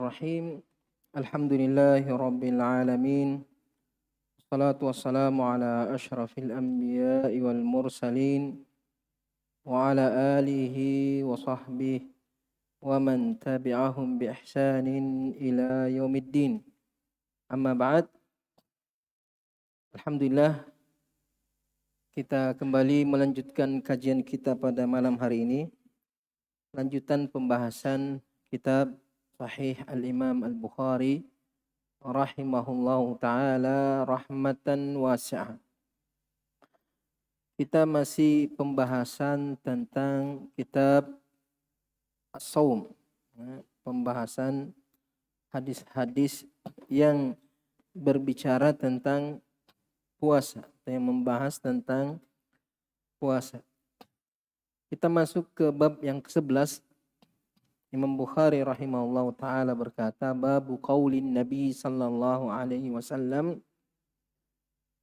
Bismillahirrahmanirrahim. Alhamdulillahirabbil alamin. Wassalatu wassalamu ala asyrafil anbiya'i wal mursalin wa ala alihi wa sahbihi wa man tabi'ahum bi ihsanin ila yaumiddin. Amma ba'd. Alhamdulillah kita kembali melanjutkan kajian kita pada malam hari ini. Lanjutan pembahasan kitab Sahih Al-Imam Al-Bukhari rahimahullahu ta'ala rahmatan wasi'ah. Kita masih pembahasan tentang kitab As-Shaum. Pembahasan hadis-hadis yang berbicara tentang puasa, atau yang membahas tentang puasa. Kita masuk ke bab yang ke-11. Imam Bukhari rahimahullahu ta'ala berkata, Babu qaulin Nabi sallallahu alaihi wasallam,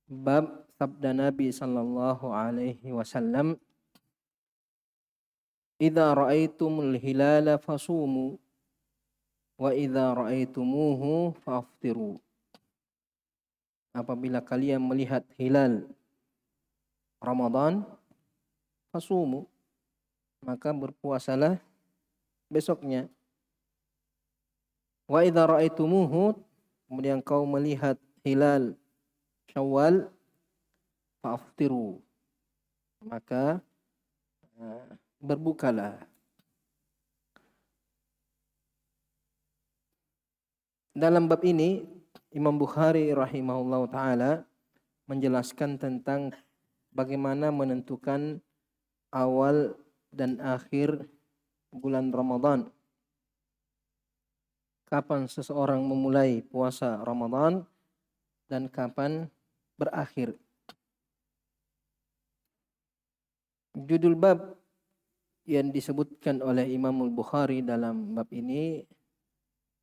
bab sabda Nabi sallallahu alaihi wasallam, Idza ra'aitumul hilala fasumu wa idza ra'aitumuhu faftiru. Apabila kalian melihat hilal Ramadan, fasumu, maka berpuasalah besoknya. Wa idza ra'aitumuhu, kemudian kau melihat hilal Syawal, fa'aftiru, maka berbukalah. Dalam bab ini Imam Bukhari rahimahullahu taala menjelaskan tentang bagaimana menentukan awal dan akhir bulan Ramadan. Kapan seseorang memulai puasa Ramadan dan kapan berakhir. Judul bab yang disebutkan oleh Imam Bukhari dalam bab ini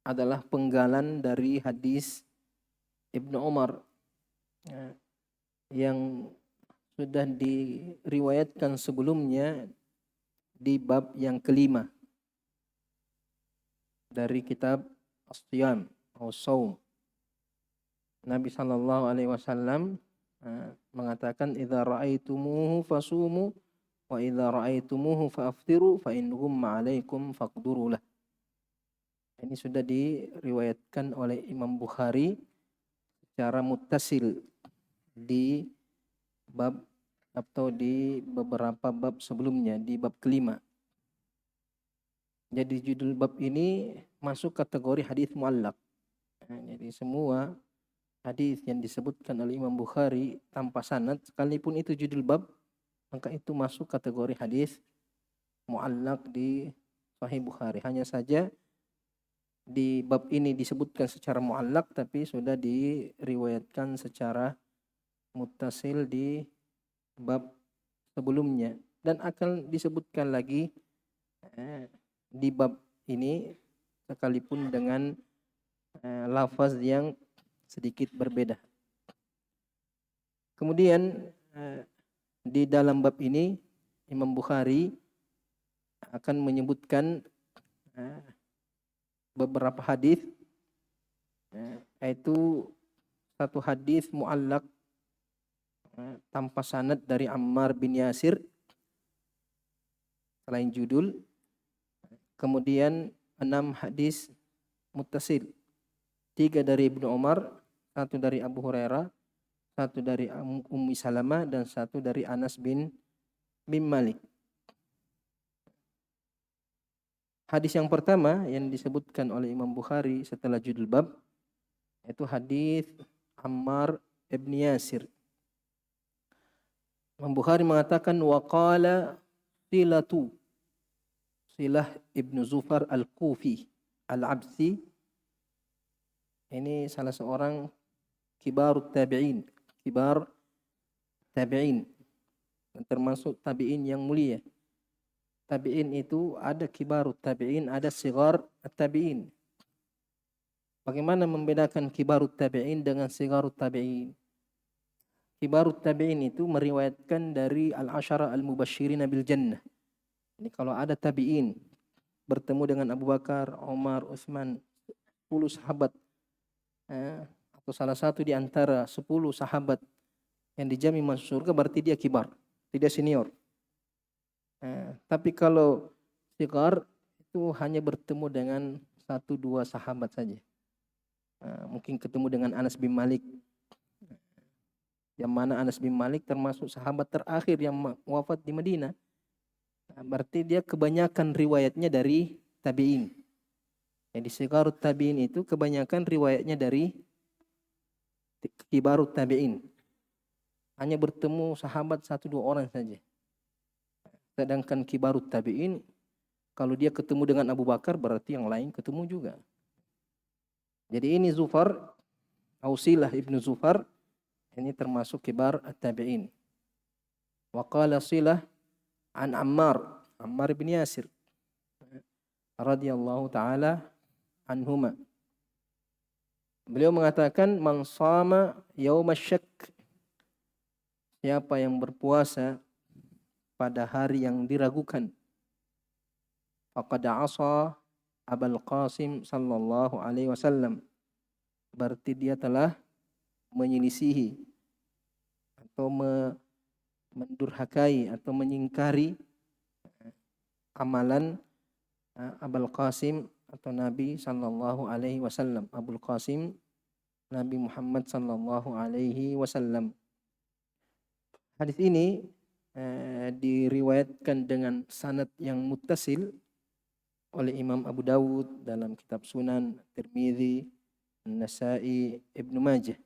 adalah penggalan dari hadis Ibnu Umar yang sudah diriwayatkan sebelumnya di bab yang kelima dari kitab As-Siyam atau Shaum. Nabi sallallahu alaihi wasallam mengatakan, idza ra'aitumuhu fasumu wa idza ra'aitumuhu fa'aftiru fa in ghumma 'alaikum faqduru lah. Ini sudah diriwayatkan oleh Imam Bukhari secara muttasil di bab atau di beberapa bab sebelumnya, di bab kelima. Jadi judul bab ini masuk kategori hadis muallaq. Jadi semua hadis yang disebutkan oleh Imam Bukhari tanpa sanad, sekalipun itu judul bab, maka itu masuk kategori hadis muallaq di Sahih Bukhari. Hanya saja di bab ini disebutkan secara muallaq, tapi sudah diriwayatkan secara muttasil di bab sebelumnya, dan akan disebutkan lagi di bab ini sekalipun dengan lafaz yang sedikit berbeda. Kemudian di dalam bab ini Imam Bukhari akan menyebutkan beberapa hadis, yaitu satu hadis muallaq tanpa sanad dari Ammar bin Yasir selain judul. Kemudian 6 hadis muttasil, 3 dari Ibnu Umar, 1 dari Abu Hurairah, 1 dari Ummi Salamah, dan 1 dari Anas bin Malik. Hadis yang pertama yang disebutkan oleh Imam Bukhari setelah judul bab, yaitu hadis Ammar bin Yasir. Imam Bukhari mengatakan, waqala Silah ibnu Zufar al-Kufi al-Absi. Ini salah seorang kibar tabi'in, dan termasuk tabi'in yang mulia. Tabi'in itu ada kibar tabi'in, ada sigar tabi'in. Bagaimana membedakan kibar tabi'in dengan sigar tabi'in? Kibarut tabi'in itu meriwayatkan dari al-asyara al-mubasysyirin bil jannah. Ini kalau ada tabi'in bertemu dengan Abu Bakar, Umar, Utsman, 10 sahabat atau salah satu di antara 10 sahabat yang dijamin masuk surga, berarti dia kibar, tidak senior. Tapi kalau sigar itu hanya bertemu dengan 1-2 sahabat saja. Mungkin ketemu dengan Anas bin Malik, yang mana Anas bin Malik termasuk sahabat terakhir yang wafat di Madinah. Berarti dia kebanyakan riwayatnya dari tabi'in. Jadi sigarut tabi'in itu kebanyakan riwayatnya dari kibarut tabi'in. Hanya bertemu sahabat 1-2 orang saja. Sedangkan kibarut tabi'in, kalau dia ketemu dengan Abu Bakar, berarti yang lain ketemu juga. Jadi ini Zufar, Silah ibnu Zufar, ini termasuk kibar at-tabi'in. Wa qala Silah an Ammar bin Yasir radhiyallahu taala anhuma. Beliau mengatakan, man shama yaumasyak, siapa yang berpuasa pada hari yang diragukan, faqad asa Abul Qasim sallallahu alaihi wasallam, berarti dia telah menyelisihi atau mendurhakai atau menyingkari amalan Abul Qasim atau Nabi sallallahu alaihi wasallam. Abul Qasim Nabi Muhammad sallallahu alaihi wasallam. Hadis ini diriwayatkan dengan sanad yang muttasil oleh Imam Abu Dawud dalam kitab Sunan, Tirmidzi, An-Nasa'i, Ibnu Majah,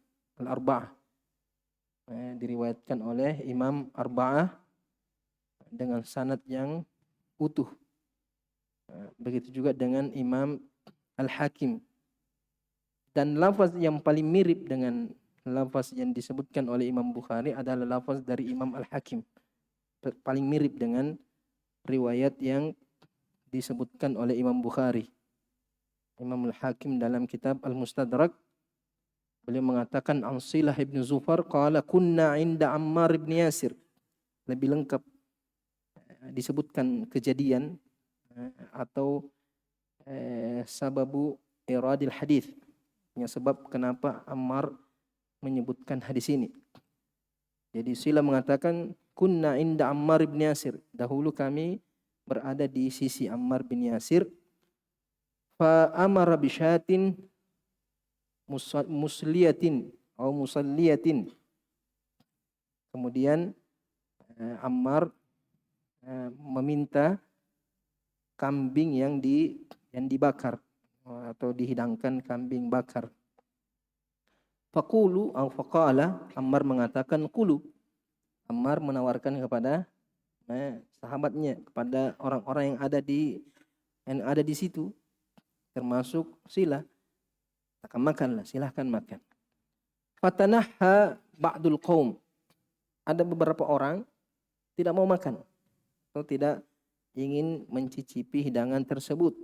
Al-Arba'ah. Diriwayatkan oleh Imam Arba'ah dengan sanad yang utuh. Begitu juga dengan Imam Al-Hakim. Dan lafaz yang paling mirip dengan lafaz yang disebutkan oleh Imam Bukhari adalah lafaz dari Imam Al-Hakim. Paling mirip dengan riwayat yang disebutkan oleh Imam Bukhari. Imam Al-Hakim dalam kitab Al-Mustadrak, beliau mengatakan an Silah ibn Zufar qala kunna inda Ammar ibn Yasir. Lebih lengkap disebutkan kejadian atau sababu iradil hadis, yang sebab kenapa Ammar menyebutkan hadis ini. Jadi Silah mengatakan kunna inda Ammar bin Yasir, dahulu kami berada di sisi Ammar bin Yasir, fa amara bisyatin musliyatin atau musalliyatin. Kemudian Ammar meminta kambing yang dibakar atau dihidangkan kambing bakar. Faqulu atau faqala, Ammar mengatakan qulu. Ammar menawarkan kepada sahabatnya, kepada orang-orang yang ada di situ, termasuk Silah, akan makanlah, silahkan makan. Fatanahha ba'dul qaum, ada beberapa orang tidak mau makan atau tidak ingin mencicipi hidangan tersebut.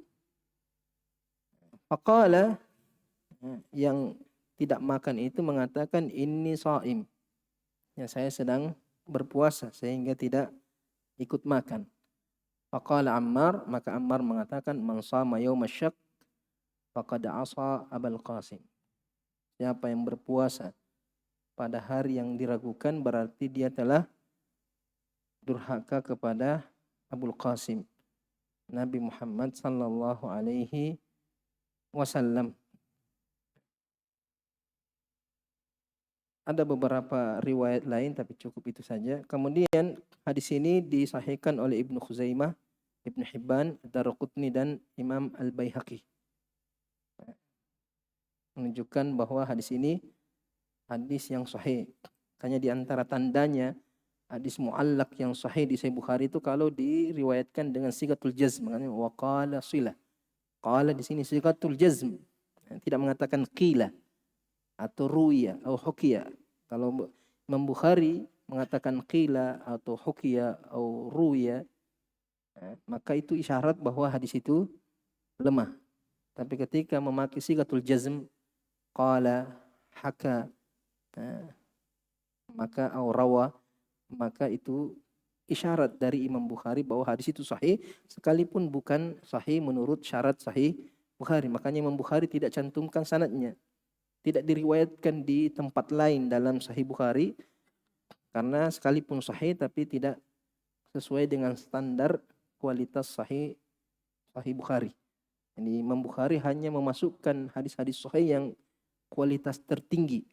Faqala, yang tidak makan itu mengatakan inni shaim, ya saya sedang berpuasa sehingga tidak ikut makan. Faqala Ammar, maka Ammar mengatakan man shama yaumasyak faqad asa Abul Qasim, siapa yang berpuasa pada hari yang diragukan berarti dia telah durhaka kepada Abul Qasim, Nabi Muhammad sallallahu alaihi wasallam. Ada beberapa riwayat lain tapi cukup itu saja. Kemudian hadis ini disahihkan oleh Ibnu Khuzaimah, Ibnu Hibban, Daraqutni dan Imam Al-Baihaqi. Menunjukkan bahwa hadis ini hadis yang sahih. Hanya di antara tandanya hadis muallak yang sahih di Sahih Bukhari itu kalau diriwayatkan dengan sigatul jazm, makanya wa qala Silah. Qala di sini sigatul jazm, tidak mengatakan qila atau ruya atau hukiya. Kalau Imam Bukhari mengatakan qila atau hukiya atau ruya, maka itu isyarat bahwa hadis itu lemah. Tapi ketika memakai sigatul jazm, qala, haka, maka au rawa, maka itu isyarat dari Imam Bukhari bahwa hadis itu sahih, sekalipun bukan sahih menurut syarat Sahih Bukhari. Makanya Imam Bukhari tidak cantumkan sanadnya. Tidak diriwayatkan di tempat lain dalam Sahih Bukhari. Karena sekalipun sahih tapi tidak sesuai dengan standar kualitas Sahih Bukhari. Jadi Imam Bukhari hanya memasukkan hadis-hadis sahih yang kualitas tertinggi.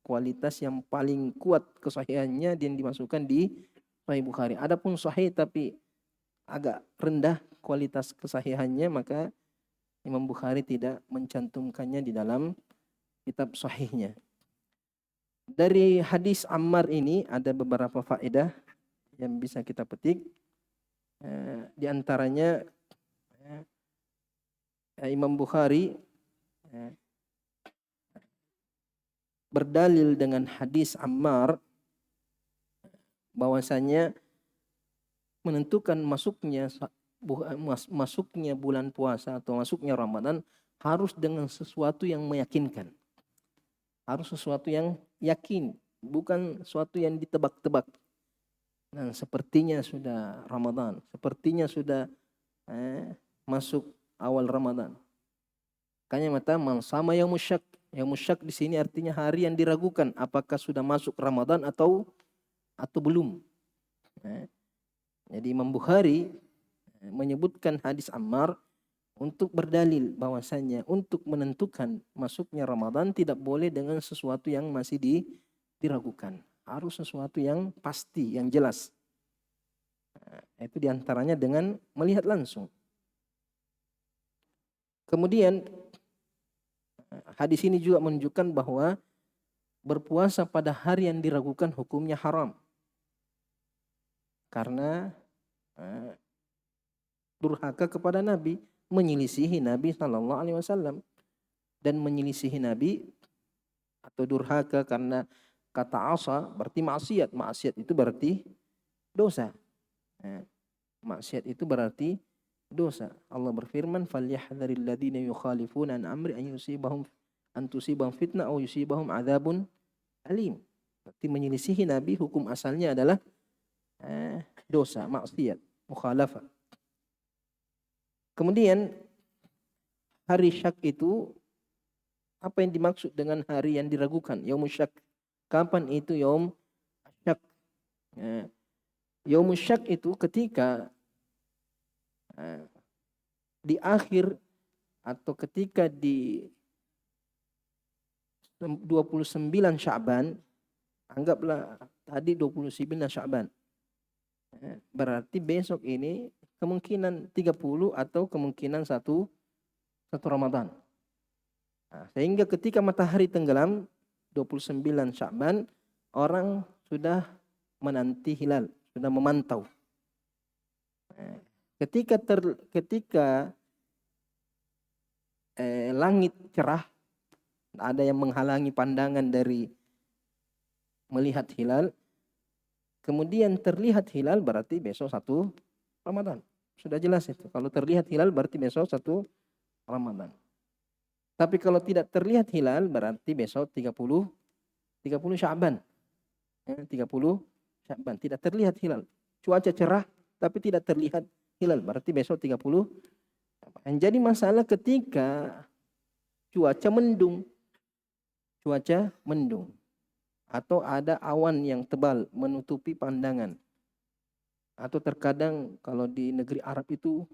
Kualitas yang paling kuat kesahihannya yang dimasukkan di Sahih Bukhari. Adapun sahih tapi agak rendah kualitas kesahihannya, maka Imam Bukhari tidak mencantumkannya di dalam kitab sahihnya. Dari hadis Ammar ini ada beberapa faedah yang bisa kita petik. Di antaranya Imam Bukhari berdalil dengan hadis Ammar bahwasanya menentukan masuknya bulan puasa atau masuknya Ramadan harus dengan sesuatu yang meyakinkan. Harus sesuatu yang yakin, bukan sesuatu yang ditebak-tebak. Nah, sepertinya sudah Ramadan, sepertinya sudah masuk awal Ramadan. Makanya sama yang musyak. Yang musyak di sini artinya hari yang diragukan apakah sudah masuk Ramadan atau belum. Jadi Imam Bukhari menyebutkan hadis Ammar untuk berdalil bahwasanya untuk menentukan masuknya Ramadan tidak boleh dengan sesuatu yang masih diragukan. Harus sesuatu yang pasti, yang jelas. Itu diantaranya dengan melihat langsung. Kemudian hadis ini juga menunjukkan bahwa berpuasa pada hari yang diragukan hukumnya haram. Karena durhaka kepada Nabi, menyelisihi Nabi SAW, dan menyelisihi Nabi atau durhaka karena kata asa berarti maksiat. Maksiat itu berarti dosa. Maksiat itu berarti dosa. Allah berfirman, "Falyahdharil ladzina yukhalifuna an amri an tusibahum fitnah aw yusibahum adzabun alim." Berarti menyelisihi Nabi hukum asalnya adalah dosa, maksiat, mukhalafah. Kemudian hari syak itu, apa yang dimaksud dengan hari yang diragukan? Yaumul syak. Kapan itu yaum syak? Yaumul syak itu ketika di akhir atau ketika di 29 Sya'ban, anggaplah tadi 29 Sya'ban. Berarti besok ini kemungkinan 30 atau kemungkinan satu Ramadan. Sehingga ketika matahari tenggelam 29 Sya'ban, orang sudah menanti hilal, sudah memantau. Ketika langit cerah, ada yang menghalangi pandangan dari melihat hilal, kemudian terlihat hilal, berarti besok 1 Ramadan. Sudah jelas itu. Kalau terlihat hilal berarti besok 1 Ramadan. Tapi kalau tidak terlihat hilal berarti besok 30 Sya'ban. 30 Sya'ban tidak terlihat hilal. Cuaca cerah tapi tidak terlihat hilal berarti besok 30 Sya'ban. Jadi masalah ketika cuaca mendung atau ada awan yang tebal menutupi pandangan. Atau terkadang kalau di negeri Arab itu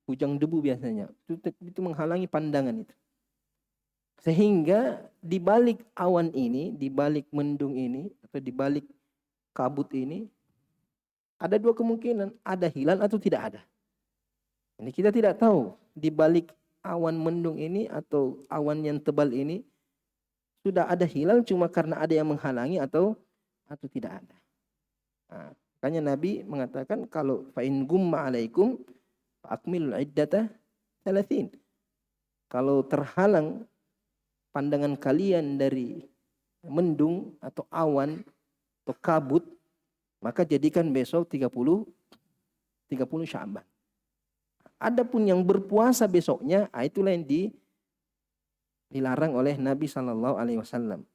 hujan debu biasanya. Itu menghalangi pandangan itu. Sehingga di balik awan ini, di balik mendung ini, atau di balik kabut ini, ada 2 kemungkinan. Ada hilal atau tidak ada. Ini kita tidak tahu. Di balik awan mendung ini atau awan yang tebal ini, sudah ada hilal cuma karena ada yang menghalangi atau tidak ada. Makanya Nabi mengatakan kalau fa'in gumma alaikum akmilul iddata 30. Kalau terhalang pandangan kalian dari mendung atau awan atau kabut, maka jadikan besok 30 Sya'ban. Adapun yang berpuasa besoknya, itulah yang dilarang oleh Nabi SAW.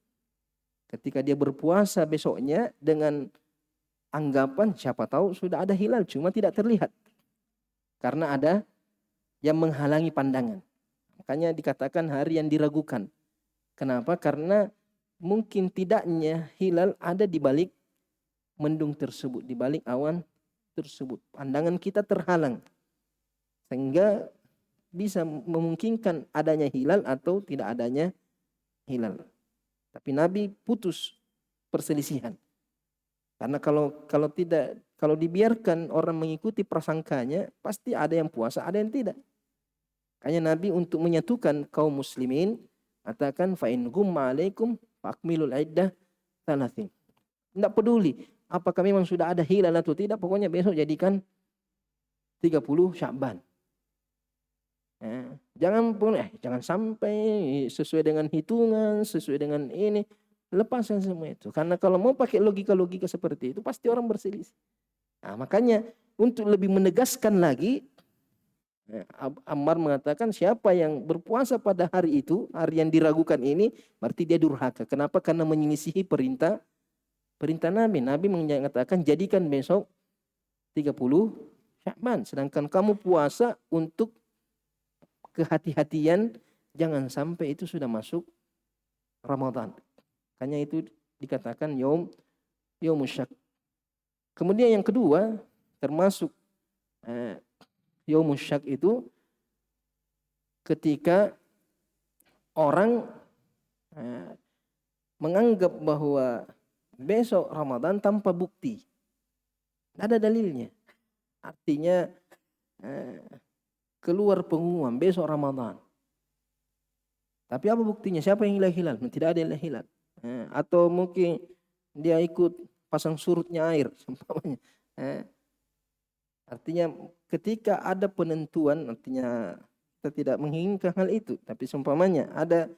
Ketika dia berpuasa besoknya dengan anggapan siapa tahu sudah ada hilal cuma tidak terlihat. Karena ada yang menghalangi pandangan. Makanya dikatakan hari yang diragukan. Kenapa? Karena mungkin tidaknya hilal ada di balik mendung tersebut, di balik awan tersebut. Pandangan kita terhalang. Sehingga bisa memungkinkan adanya hilal atau tidak adanya hilal. Tapi Nabi putus perselisihan. Karena kalau dibiarkan orang mengikuti prasangkanya, pasti ada yang puasa, ada yang tidak. Makanya Nabi untuk menyatukan kaum muslimin katakan fa in gumma alaikum fakmilul iddah thalathin. Tidak peduli apakah memang sudah ada hilal atau tidak, pokoknya besok jadikan 30 Sya'ban. Jangan sampai sesuai dengan hitungan, sesuai dengan ini. Lepaskan semua itu. Karena kalau mau pakai logika-logika seperti itu, pasti orang berselisih. Nah, makanya untuk lebih menegaskan lagi, Ammar mengatakan siapa yang berpuasa pada hari itu, hari yang diragukan ini, berarti dia durhaka. Kenapa? Karena menyelisihi perintah Nabi. Nabi mengatakan jadikan besok 30 Sya'ban. Sedangkan kamu puasa untuk kehati-hatian, jangan sampai itu sudah masuk Ramadan. Makanya itu dikatakan yaumus syak. Kemudian yang kedua, termasuk yaumus syak itu ketika orang menganggap bahwa besok Ramadan tanpa bukti. Tidak ada dalilnya. Artinya keluar pengumuman besok Ramadan. Tapi apa buktinya? Siapa yang hilal? Tidak ada yang hilal. Atau mungkin dia ikut pasang surutnya air. Artinya ketika ada penentuan, artinya kita tidak menginginkan hal itu. Tapi seumpamanya ada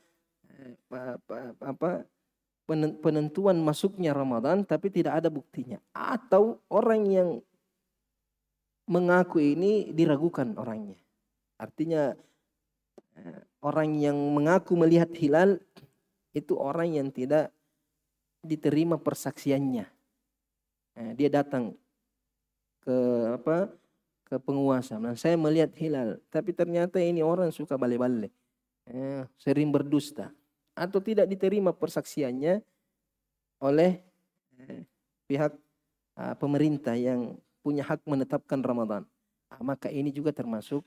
penentuan masuknya Ramadan tapi tidak ada buktinya. Atau orang yang mengaku ini diragukan orangnya. Artinya orang yang mengaku melihat hilal itu orang yang tidak diterima persaksiannya. Dia datang ke penguasa. Nah, saya melihat hilal, tapi ternyata ini orang suka bale-bale, sering berdusta, atau tidak diterima persaksiannya oleh pihak pemerintah yang punya hak menetapkan Ramadan. Maka ini juga termasuk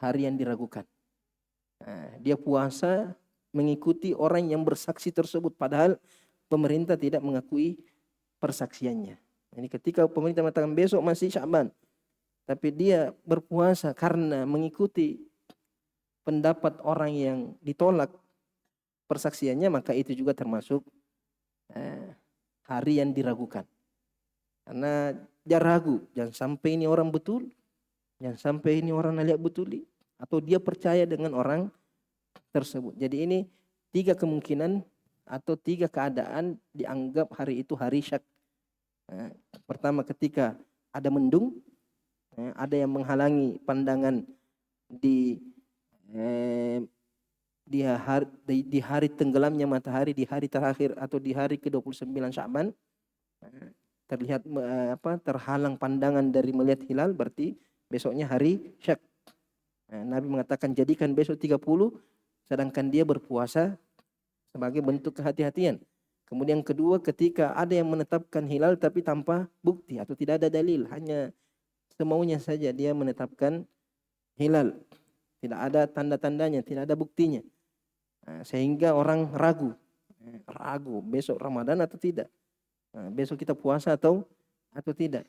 hari yang diragukan. Dia puasa mengikuti orang yang bersaksi tersebut, padahal pemerintah tidak mengakui persaksiannya. Jadi ketika pemerintah mengatakan besok masih Sya'ban, tapi dia berpuasa karena mengikuti pendapat orang yang ditolak persaksiannya, maka itu juga termasuk hari yang diragukan. Karena dia ragu, jangan sampai ini orang betul, jangan sampai ini orang lihat betul, atau dia percaya dengan orang tersebut. Jadi ini 3 kemungkinan atau 3 keadaan dianggap hari itu hari syak. Pertama ketika ada mendung, ada yang menghalangi pandangan di hari tenggelamnya matahari, di hari terakhir atau di hari ke-29 Sya'ban, terlihat terhalang pandangan dari melihat hilal, berarti besoknya hari syak. Nabi mengatakan jadikan besok 30, sedangkan dia berpuasa sebagai bentuk kehati-hatian. Kemudian kedua, ketika ada yang menetapkan hilal tapi tanpa bukti atau tidak ada dalil, hanya semaunya saja dia menetapkan hilal, tidak ada tanda-tandanya, tidak ada buktinya, sehingga orang ragu besok Ramadan atau tidak, besok kita puasa atau tidak.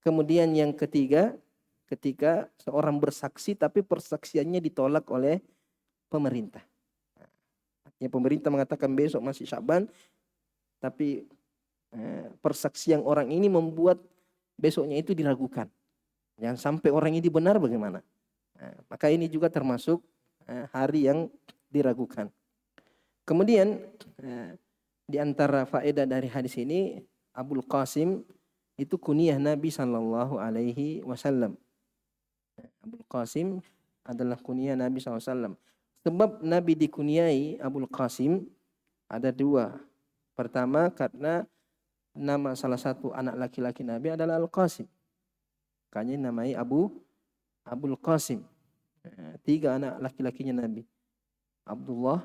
Kemudian yang ketiga, ketika seorang bersaksi tapi persaksiannya ditolak oleh pemerintah. Artinya pemerintah mengatakan besok masih Sya'ban, tapi persaksian orang ini membuat besoknya itu diragukan. Jangan sampai orang ini benar bagaimana. Maka ini juga termasuk hari yang diragukan. Kemudian di antara faedah dari hadis ini, Abul Qasim itu kunyah Nabi sallallahu alaihi wasallam. Abul Qasim adalah kunyah Nabi SAW. Sebab Nabi dikunyai Abul Qasim ada 2. Pertama karena nama salah satu anak laki-laki Nabi adalah Al-Qasim. Makanya namai Abul Qasim. Tiga anak laki-lakinya Nabi. Abdullah,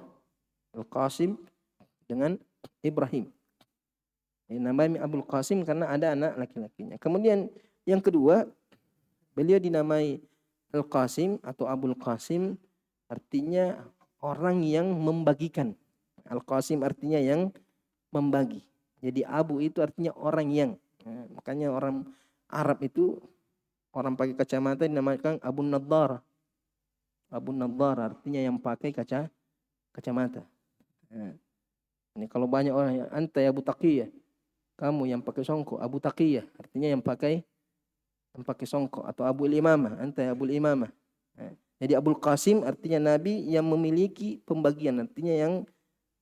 Al-Qasim, dengan Ibrahim. Namanya Abdul Qasim karena ada anak laki-lakinya. Kemudian yang kedua, beliau dinamai Al-Qasim atau Abul Qasim, artinya orang yang membagikan. Al-Qasim artinya yang membagi. Jadi Abu itu artinya orang yang. Makanya orang Arab itu, orang pakai kacamata dinamakan Abu Nadhar. Abu Nadhar artinya yang pakai kacamata. Ini kalau banyak orang yang anta ya Abu Taqiyah, kamu yang pakai songkok, Abu Taqiyah artinya yang pakai songkok, atau Abu Imamah, anta ya Abu Imamah. Jadi Abul Qasim artinya Nabi yang memiliki pembagian, artinya yang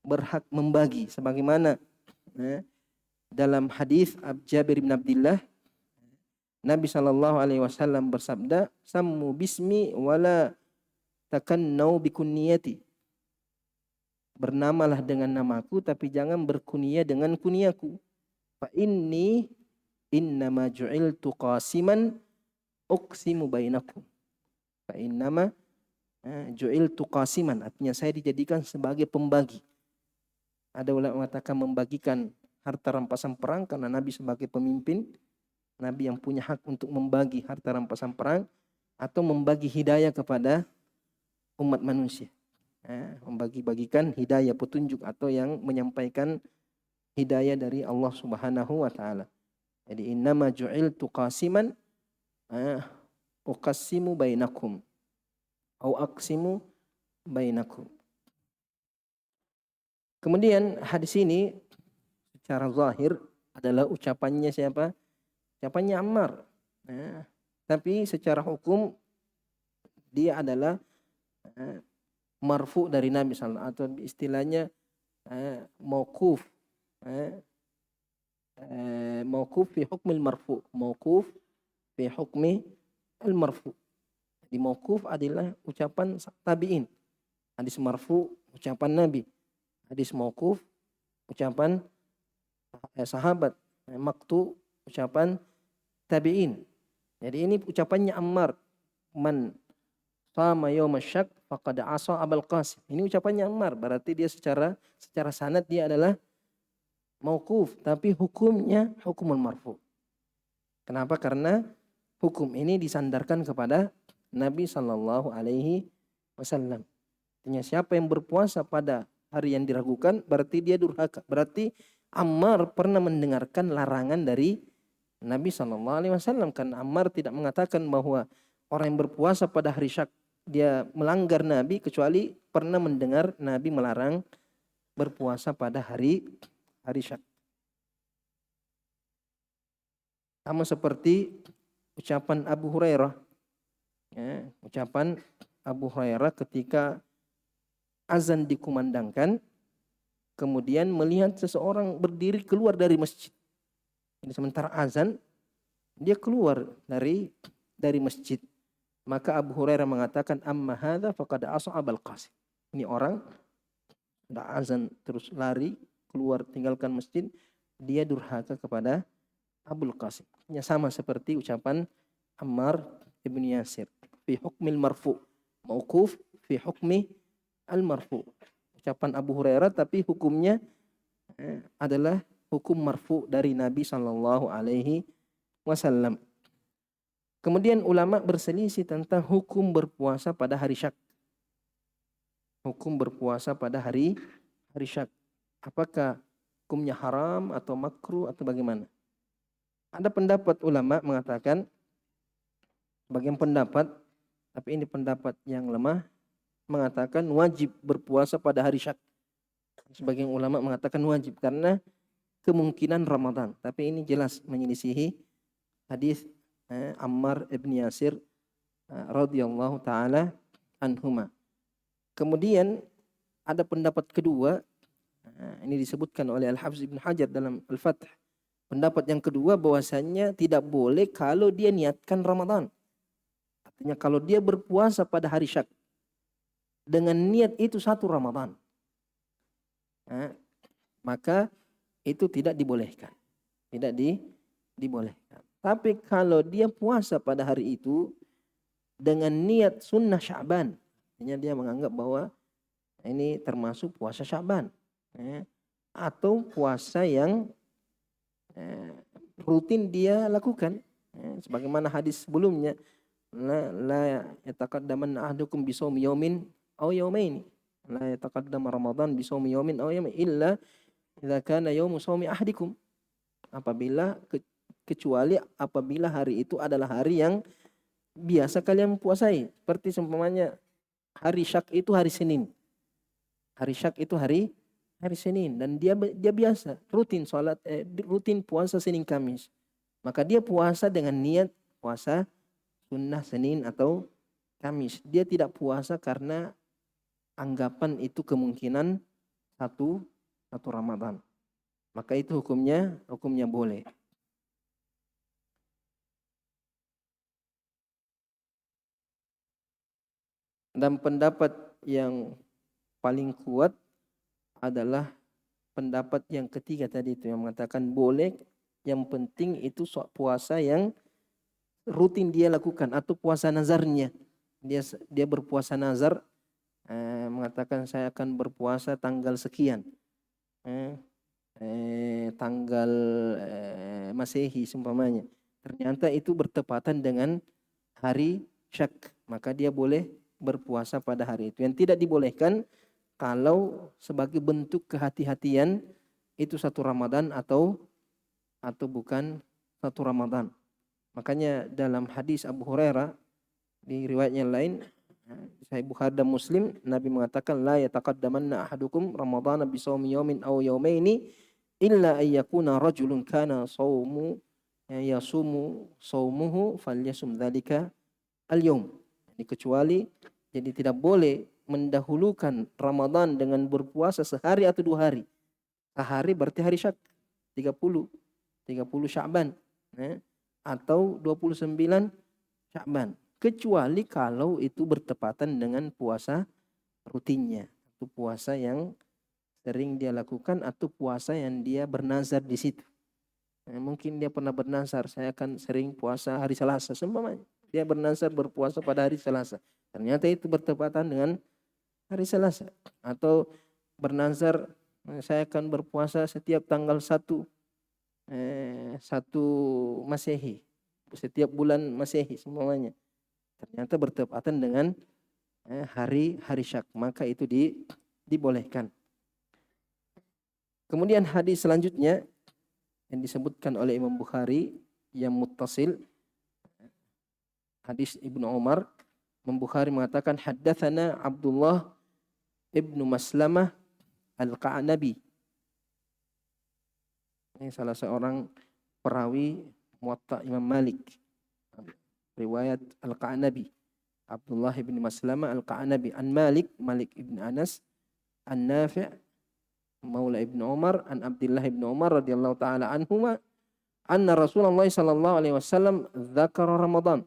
berhak membagi, sebagaimana dalam hadis Jabir bin Abdullah, Nabi SAW bersabda, "Sammu bismi wala takannau bikunniyati." Bernamalah dengan namaku tapi jangan berkunia dengan kuniaku. Fa inni innama ju'iltu qasiman uqsimu bainakum. Fa innama ju'iltu qasiman, artinya saya dijadikan sebagai pembagi. Ada ulama mengatakan membagikan harta rampasan perang karena Nabi sebagai pemimpin, Nabi yang punya hak untuk membagi harta rampasan perang, atau membagi hidayah kepada umat manusia. Membagi-bagikan hidayah, petunjuk, atau yang menyampaikan hidayah dari Allah Subhanahu wa taala. Jadi innama ju'iltu qasiman uqassimu bainakum au aqsimu bainakum. Kemudian hadis ini secara zahir adalah ucapannya siapa? Ucapannya Ammar. Tapi secara hukum dia adalah marfu dari Nabi sallallahu, atau istilahnya mauquf. Mauquf fi hukmil marfu. Mauquf fi hukmi al-marfu. Di mauquf adalah ucapan tabi'in. Hadis marfu ucapan Nabi. Hadis mauquf ucapan sahabat. Maqtu ucapan tabi'in. Jadi ini ucapannya Ammar. Man sama yaumasyak faqad asa Abul Qasim. Ini ucapannya Ammar, berarti dia secara sanad dia adalah mauquf, tapi hukumnya hukumul marfu. Kenapa? Karena hukum ini disandarkan kepada Nabi sallallahu alaihi wasallam. Artinya siapa yang berpuasa pada hari yang diragukan berarti dia durhaka. Berarti Ammar pernah mendengarkan larangan dari Nabi sallallahu alaihi wasallam, karena Ammar tidak mengatakan bahwa orang yang berpuasa pada hari Syak dia melanggar Nabi, kecuali pernah mendengar Nabi melarang berpuasa pada hari Syak. Sama seperti ucapan Abu Hurairah. Ucapan Abu Hurairah ketika azan dikumandangkan, kemudian melihat seseorang berdiri keluar dari masjid. Jadi sementara azan, dia keluar dari masjid. Maka Abu Hurairah mengatakan, amma hadza faqad asa Abul Qasim. Ini orang sudah azan terus lari keluar tinggalkan masjid, dia durhaka kepada Abul Qasim. Ini sama seperti ucapan Ammar ibn Yasir fi hukmil marfu, mauquf fi hukmi al marfu. Ucapan Abu Hurairah tapi hukumnya adalah hukum marfu dari Nabi sallallahu alaihi wasallam. Kemudian ulama berselisih tentang hukum berpuasa pada hari Syak. Hukum berpuasa pada hari Syak. Apakah hukumnya haram atau makruh atau bagaimana? Ada pendapat ulama mengatakan, bagian pendapat, tapi ini pendapat yang lemah, mengatakan wajib berpuasa pada hari Syak. Sebagian ulama mengatakan wajib karena kemungkinan Ramadan. Tapi ini jelas menyelisihi hadis Ammar ibn Yasir radhiyallahu taala anhuma. Kemudian ada pendapat kedua, ini disebutkan oleh Al-Hafiz Ibn Hajar dalam Al-Fath. Pendapat yang kedua bahwasannya tidak boleh kalau dia niatkan Ramadan. Artinya kalau dia berpuasa pada hari Syak dengan niat itu satu Ramadan, maka itu tidak dibolehkan. Tidak dibolehkan. Tapi kalau dia puasa pada hari itu dengan niat sunnah Sya'ban. Artinya dia menganggap bahwa ini termasuk puasa Sya'ban. Atau puasa yang rutin dia lakukan. Sebagaimana hadis sebelumnya, la yataqaddamanna ahadukum bisawmi yaumin aw yaumaini. La yataqaddam Ramadan bisawmi yaumin aw yaumain illa idza kana yaumu sawmi ahadikum. Kecuali apabila hari itu adalah hari yang biasa kalian puasai. Seperti seumpamanya hari Syak itu hari Senin. Hari Syak itu hari Senin, dan dia biasa rutin sholat, rutin puasa Senin Kamis. Maka dia puasa dengan niat puasa sunnah Senin atau Kamis. Dia tidak puasa karena anggapan itu kemungkinan satu Ramadan. Maka itu hukumnya boleh. Dan pendapat yang paling kuat adalah pendapat yang ketiga tadi itu, yang mengatakan boleh, yang penting itu puasa yang rutin dia lakukan atau puasa nazarnya. Dia berpuasa nazar, mengatakan saya akan berpuasa tanggal sekian, tanggal Masehi seumpamanya. Ternyata itu bertepatan dengan hari Syak, maka dia boleh berpuasa pada hari itu. Yang tidak dibolehkan kalau sebagai bentuk kehati-hatian itu satu Ramadan atau bukan satu Ramadan. Makanya dalam hadis Abu Hurairah di riwayatnya lain, Sahih Bukhari dan Muslim, Nabi mengatakan la yataqaddamanna ahadukum Ramadhana bi shaumi yaumin aw yaumaini illa ayyakuna rajulun kana yasumu shaumuhu falyasum dzalika al-yaum. Kecuali jadi tidak boleh mendahulukan Ramadan dengan berpuasa sehari atau 2 hari. Sehari berarti hari Syak 30 Sya'ban, atau 29 Sya'ban. Kecuali kalau itu bertepatan dengan puasa rutinnya, atau puasa yang sering dia lakukan, atau puasa yang dia bernazar di situ. Mungkin dia pernah bernazar, saya akan sering puasa hari Selasa, seumpamanya. Dia bernazar berpuasa pada hari Selasa. Ternyata itu bertepatan dengan hari Selasa. Atau bernazar, saya akan berpuasa setiap tanggal 1 Masehi, setiap bulan Masehi semuanya. Ternyata bertepatan dengan hari Syak, maka itu dibolehkan. Kemudian hadis selanjutnya yang disebutkan oleh Imam Bukhari yang muttasil, hadis Ibnu Umar. Imam Bukhari mengatakan haddatsana Abdullah ibnu Maslamah al-Qa'nabi. Ini salah seorang perawi Muwatta Imam Malik. Riwayat al-Qa'nabi, Abdullah ibn Maslamah al-Qa'nabi, an Malik ibn Anas, an Nafi' maula ibn Umar, an Abdullah ibn Umar radhiyallahu taala anhuma, anna Rasulullah sallallahu alaihi wasallam dzakara Ramadan.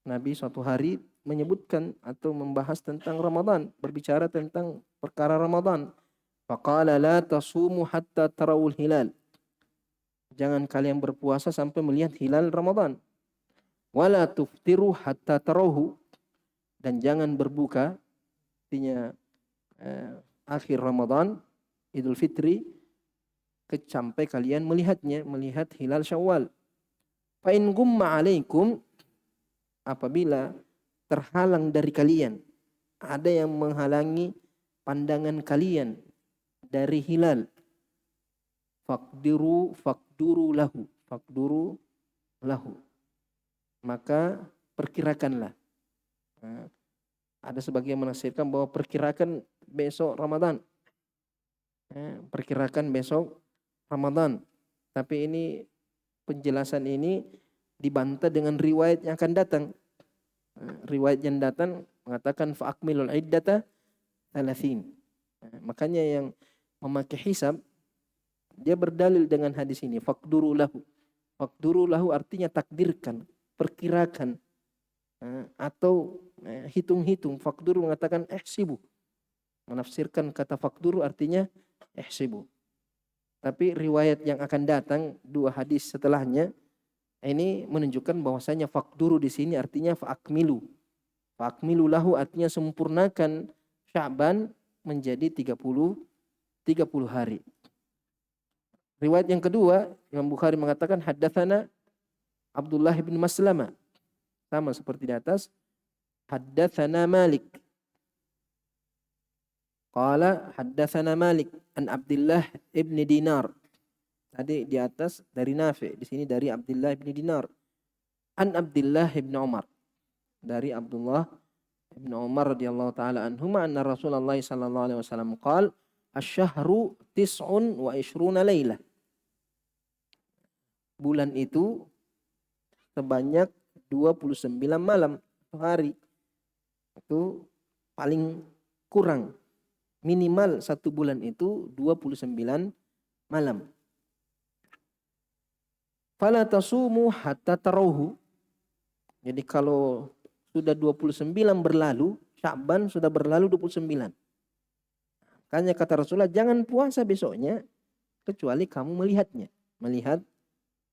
Nabi suatu hari menyebutkan atau membahas tentang Ramadan, berbicara tentang perkara Ramadan. Faqala la tasumu hatta tarawul hilal. Jangan kalian berpuasa sampai melihat hilal Ramadan. Wala tuftiru hatta tarawhu. Dan jangan berbuka, artinya akhir Ramadan, Idul Fitri, sampai kalian melihat hilal Syawal. Fa in gumma alaikum, apabila terhalang dari kalian, ada yang menghalangi pandangan kalian dari hilal, faqduru lahu, maka perkirakanlah. Ada sebagian menafsirkan bahwa perkirakan besok Ramadan, tapi ini penjelasan ini dibantah dengan riwayat yang akan datang. Riwayat yang datang mengatakan fa'akmilul iddata 30. Makanya yang memakai hisab, dia berdalil dengan hadis ini, faqduru lahu artinya takdirkan, perkirakan, atau hitung-hitung. Faqduru mengatakan ihsibu, menafsirkan kata faqduru artinya ihsibu. Tapi riwayat yang akan datang 2 hadis setelahnya Ini menunjukkan bahwasanya faqduru di sini artinya fa'akmilu. Fa'akmilu lahu artinya sempurnakan Sya'ban menjadi 30 hari. Riwayat yang kedua, Imam Bukhari mengatakan haddatsana Abdullah bin Maslamah. Sama seperti di atas. Haddatsana Malik. Qala haddatsana Malik an Abdullah ibn Dinar. Tadi di atas dari Nafi, di sini dari Abdullah bin Dinar. An Abdullah bin Umar. Dari Abdullah bin Umar radhiyallahu taala anhuma anna Rasulullah sallallahu alaihi wasallam qala asy-syahru 29 lailah. Bulan itu sebanyak 29 malam hari. Itu paling kurang. Minimal satu bulan itu 29 malam. Fala tasumu hatta tarawhu. Jadi kalau sudah 29 berlalu, Sya'ban sudah berlalu 29. Makanya kata Rasulullah, jangan puasa besoknya kecuali kamu melihatnya. Melihat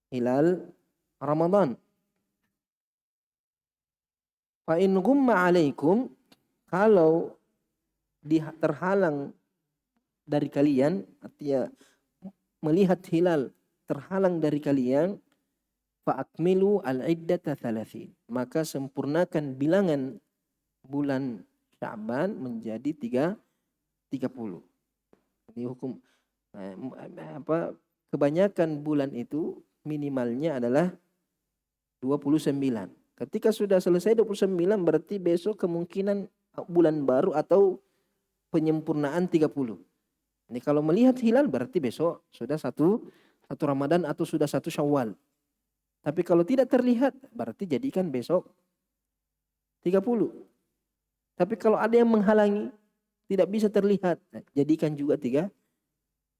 hilal Ramadan. Fa in ghumma alaikum, kalau terhalang dari kalian, artinya melihat hilal terhalang dari kalian, fa'akmilu al-iddata 30. Maka sempurnakan bilangan bulan Sya'ban menjadi 30. Ini hukum kebanyakan bulan itu minimalnya adalah 29. Ketika sudah selesai 29 berarti besok kemungkinan bulan baru atau penyempurnaan 30. Ini kalau melihat hilal berarti besok sudah satu Ramadan atau sudah 1 Syawal. Tapi kalau tidak terlihat berarti jadikan besok 30. Tapi kalau ada yang menghalangi tidak bisa terlihat, jadikan juga 30.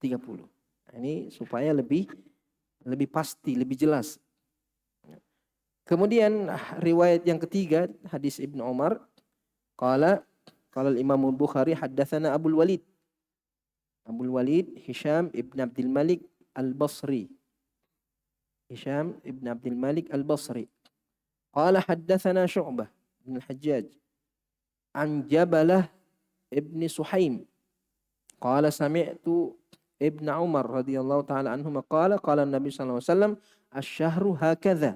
Nah, ini supaya lebih pasti, lebih jelas. Kemudian riwayat yang ketiga hadis Ibnu Umar, qala Imam Bukhari haddatsana Abdul Walid Hisham ibn Abdul Malik Al-Basri. Hisham ibn Abdul Malik Al-Basri. Qala haddatsana Syu'bah bin Al-Hajjaj an Jabalah ibn Suhaim. Qala sami'tu Ibn Umar radhiyallahu taala anhuma qala Nabi sallallahu alaihi wasallam asy-syahru hakadha.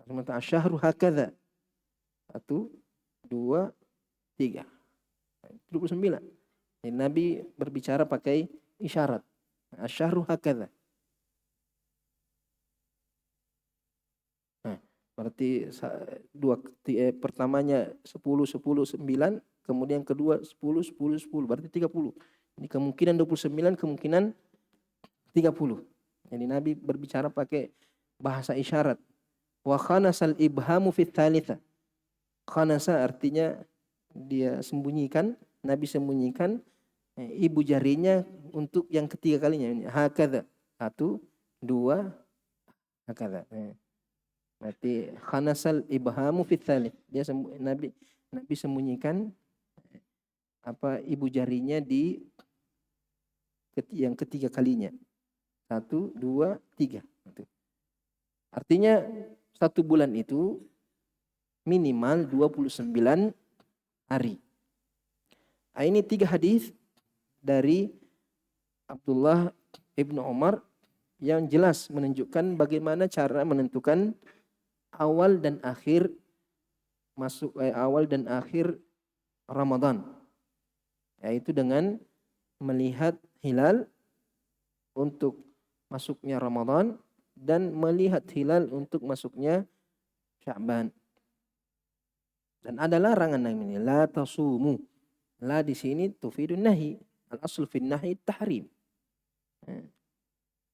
Asy-syahru hakadha. 1 2 3. 29. Nabi berbicara pakai isyarat. Asy-syahru hakadha. Nah, berarti pertamanya 10 10 9, kemudian kedua 10 10 10, berarti 30. Ini kemungkinan 29, kemungkinan 30. Jadi Nabi berbicara pakai bahasa isyarat. Wa khanasal ibhamu fit tsalitsah. Khanasa artinya dia sembunyikan, Nabi sembunyikan ibu jarinya untuk yang ketiga kalinya. Hakadha. 1 2 hakadha. Berarti khanasal ibhamu fit tsalits. Dia Nabi sembunyikan ibu jarinya di yang ketiga kalinya. 1 2 3. Artinya satu bulan itu minimal 29 hari. Nah, ini 3 hadis dari Abdullah ibnu Umar yang jelas menunjukkan bagaimana cara menentukan awal dan akhir Ramadan, yaitu dengan melihat hilal untuk masuknya Ramadan dan melihat hilal untuk masuknya Sya'ban. Dan ada larangan namanya la tasumu. La di sini tufidun nahi. Al-aslu fin nahi tahrim.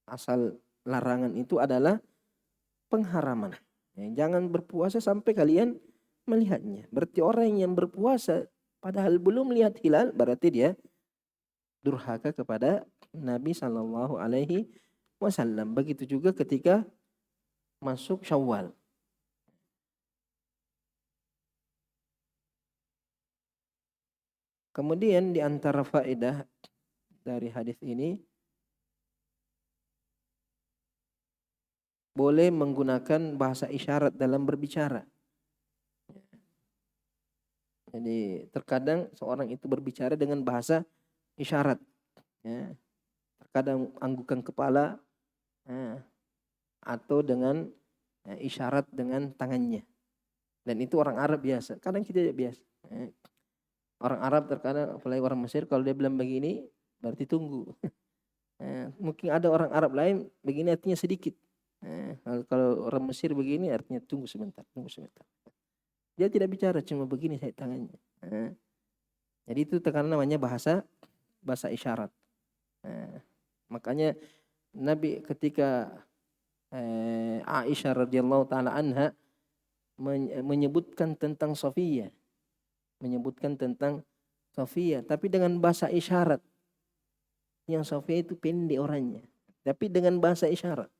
Asal larangan itu adalah pengharaman. Jangan berpuasa sampai kalian melihatnya. Berarti orang yang berpuasa padahal belum melihat hilal berarti dia durhaka kepada Nabi sallallahu alaihi wasallam. Begitu juga ketika masuk Syawal. Kemudian di antara faedah dari hadis ini boleh menggunakan bahasa isyarat dalam berbicara. Jadi terkadang seorang itu berbicara dengan bahasa isyarat. Ya. Terkadang anggukan kepala, atau dengan isyarat dengan tangannya. Dan itu orang Arab biasa. Kadang kita tidak biasa. Orang Arab terkadang, apalagi orang Mesir, kalau dia bilang begini, berarti tunggu. Mungkin ada orang Arab lain begini artinya sedikit. Kalau orang Mesir begini artinya tunggu sebentar, tunggu sebentar. Dia tidak bicara, cuma begini saya tangannya. Jadi itu terkadang namanya bahasa isyarat. Makanya Nabi ketika Aisyah radhiyallahu taala anha menyebutkan tentang Sofia, tapi dengan bahasa isyarat. Yang Sofia itu pendek orangnya, tapi dengan bahasa isyarat.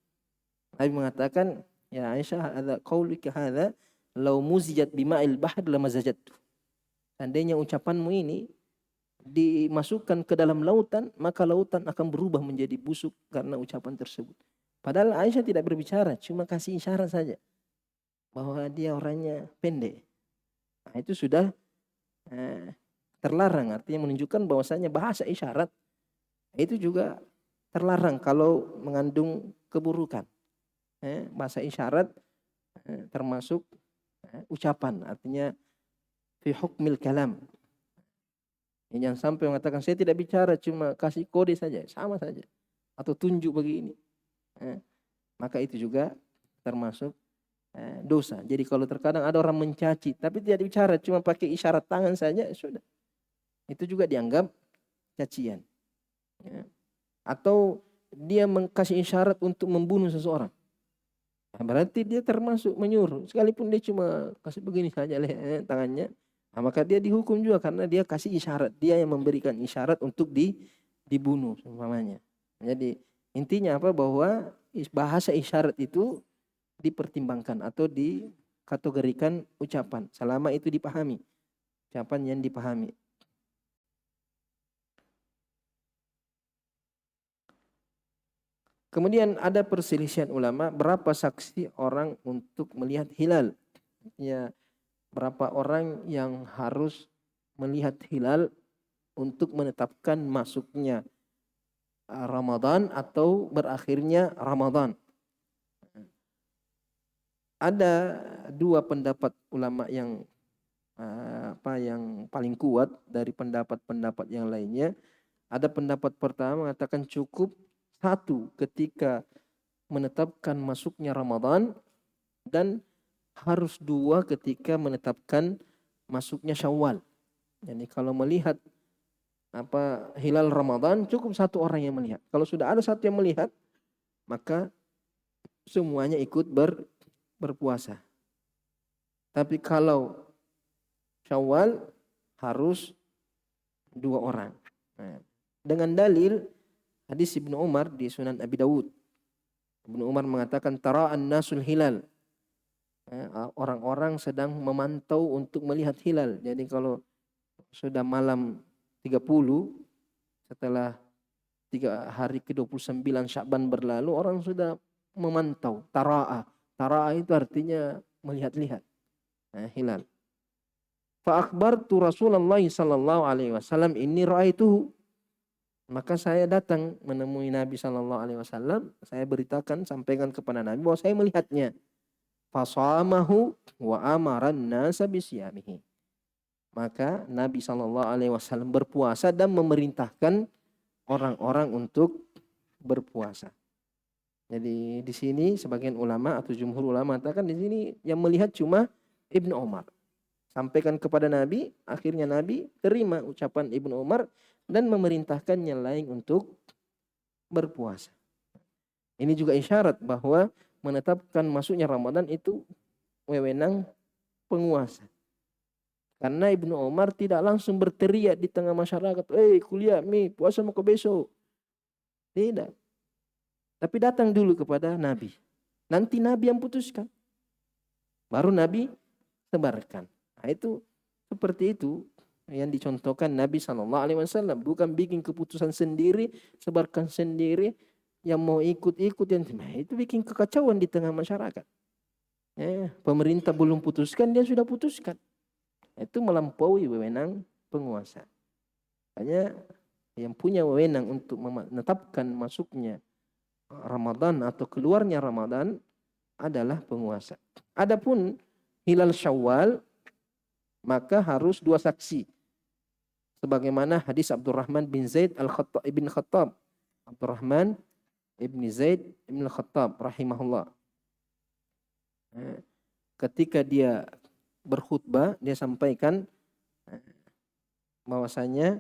Nabi mengatakan, ya Aisyah, ada qaulika hadza law muzijat bima'il bahr lamazajattu. Seandainya ucapanmu ini dimasukkan ke dalam lautan, maka lautan akan berubah menjadi busuk karena ucapan tersebut. Padahal Aisyah tidak berbicara, cuma kasih isyarat saja bahwa dia orangnya pendek. Nah, itu sudah terlarang, artinya menunjukkan bahwasanya bahasa isyarat itu juga terlarang kalau mengandung keburukan. Bahasa isyarat termasuk ucapan, artinya fi hukmil kalam. Yang sampai mengatakan saya tidak bicara, cuma kasih kode saja, sama saja, atau tunjuk begini, maka itu juga termasuk dosa. Jadi kalau terkadang ada orang mencaci tapi tidak bicara, cuma pakai isyarat tangan saja, sudah, itu juga dianggap cacian. Atau dia kasih isyarat untuk membunuh seseorang, berarti dia termasuk menyuruh, sekalipun dia cuma kasih begini saja tangannya. Nah, maka dia dihukum juga karena dia kasih isyarat, dia yang memberikan isyarat untuk dibunuh umpamanya. Jadi intinya apa, bahwa bahasa isyarat itu dipertimbangkan atau dikategorikan ucapan selama itu dipahami, ucapan yang dipahami. Kemudian ada perselisihan ulama berapa saksi orang untuk melihat hilal. Ya, berapa orang yang harus melihat hilal untuk menetapkan masuknya Ramadan atau berakhirnya Ramadan. Ada dua pendapat ulama yang yang paling kuat dari pendapat-pendapat yang lainnya. Ada pendapat pertama mengatakan cukup satu ketika menetapkan masuknya Ramadan, dan harus dua ketika menetapkan masuknya Syawal. Jadi kalau melihat hilal Ramadan, cukup satu orang yang melihat. Kalau sudah ada satu yang melihat, maka semuanya ikut berpuasa. Tapi kalau Syawal harus dua orang. Dengan dalil hadis Ibnu Umar di Sunan Abi Dawud. Ibnu Umar mengatakan tara'an nasul hilal. Orang-orang sedang memantau untuk melihat hilal. Jadi kalau sudah malam 30 setelah 3 hari ke-29 Sya'ban berlalu, orang sudah memantau tara'a. Tara'a itu artinya melihat-lihat hilal. Fa akhbartu Rasulullah sallallahu alaihi wasallam inni ra'aituhu. Maka saya datang menemui Nabi sallallahu alaihi wasallam, saya beritakan, sampaikan kepada Nabi bahwa saya melihatnya. Fasamahu wa amaran nasa bisyamihi. Maka Nabi SAW berpuasa dan memerintahkan orang-orang untuk berpuasa. Jadi di sini sebagian ulama atau jumhur ulama mengatakan di sini yang melihat cuma Ibnu Umar. Sampaikan kepada Nabi, akhirnya Nabi terima ucapan Ibnu Umar dan memerintahkan yang lain untuk berpuasa. Ini juga isyarat bahwa menetapkan masuknya Ramadan itu wewenang penguasa. Karena Ibnu Umar tidak langsung berteriak di tengah masyarakat, kuliah, puasa mau ke besok. Tidak. Tapi datang dulu kepada Nabi. Nanti Nabi yang putuskan. Baru Nabi sebarkan. Nah, itu seperti itu yang dicontohkan Nabi SAW. Bukan bikin keputusan sendiri, sebarkan sendiri, yang mau ikut-ikut yang itu bikin kekacauan di tengah masyarakat. Pemerintah belum putuskan, dia sudah putuskan. Itu melampaui wewenang penguasa. Hanya yang punya wewenang untuk menetapkan masuknya Ramadan atau keluarnya Ramadan adalah penguasa. Adapun hilal Syawal maka harus 2 saksi. Sebagaimana hadis Abdurrahman bin Zaid al-Khattab ibn Khattab. Abdurrahman ibn Zaid ibn Khattab rahimahullah. Ketika dia berkhutbah, dia sampaikan bahwasanya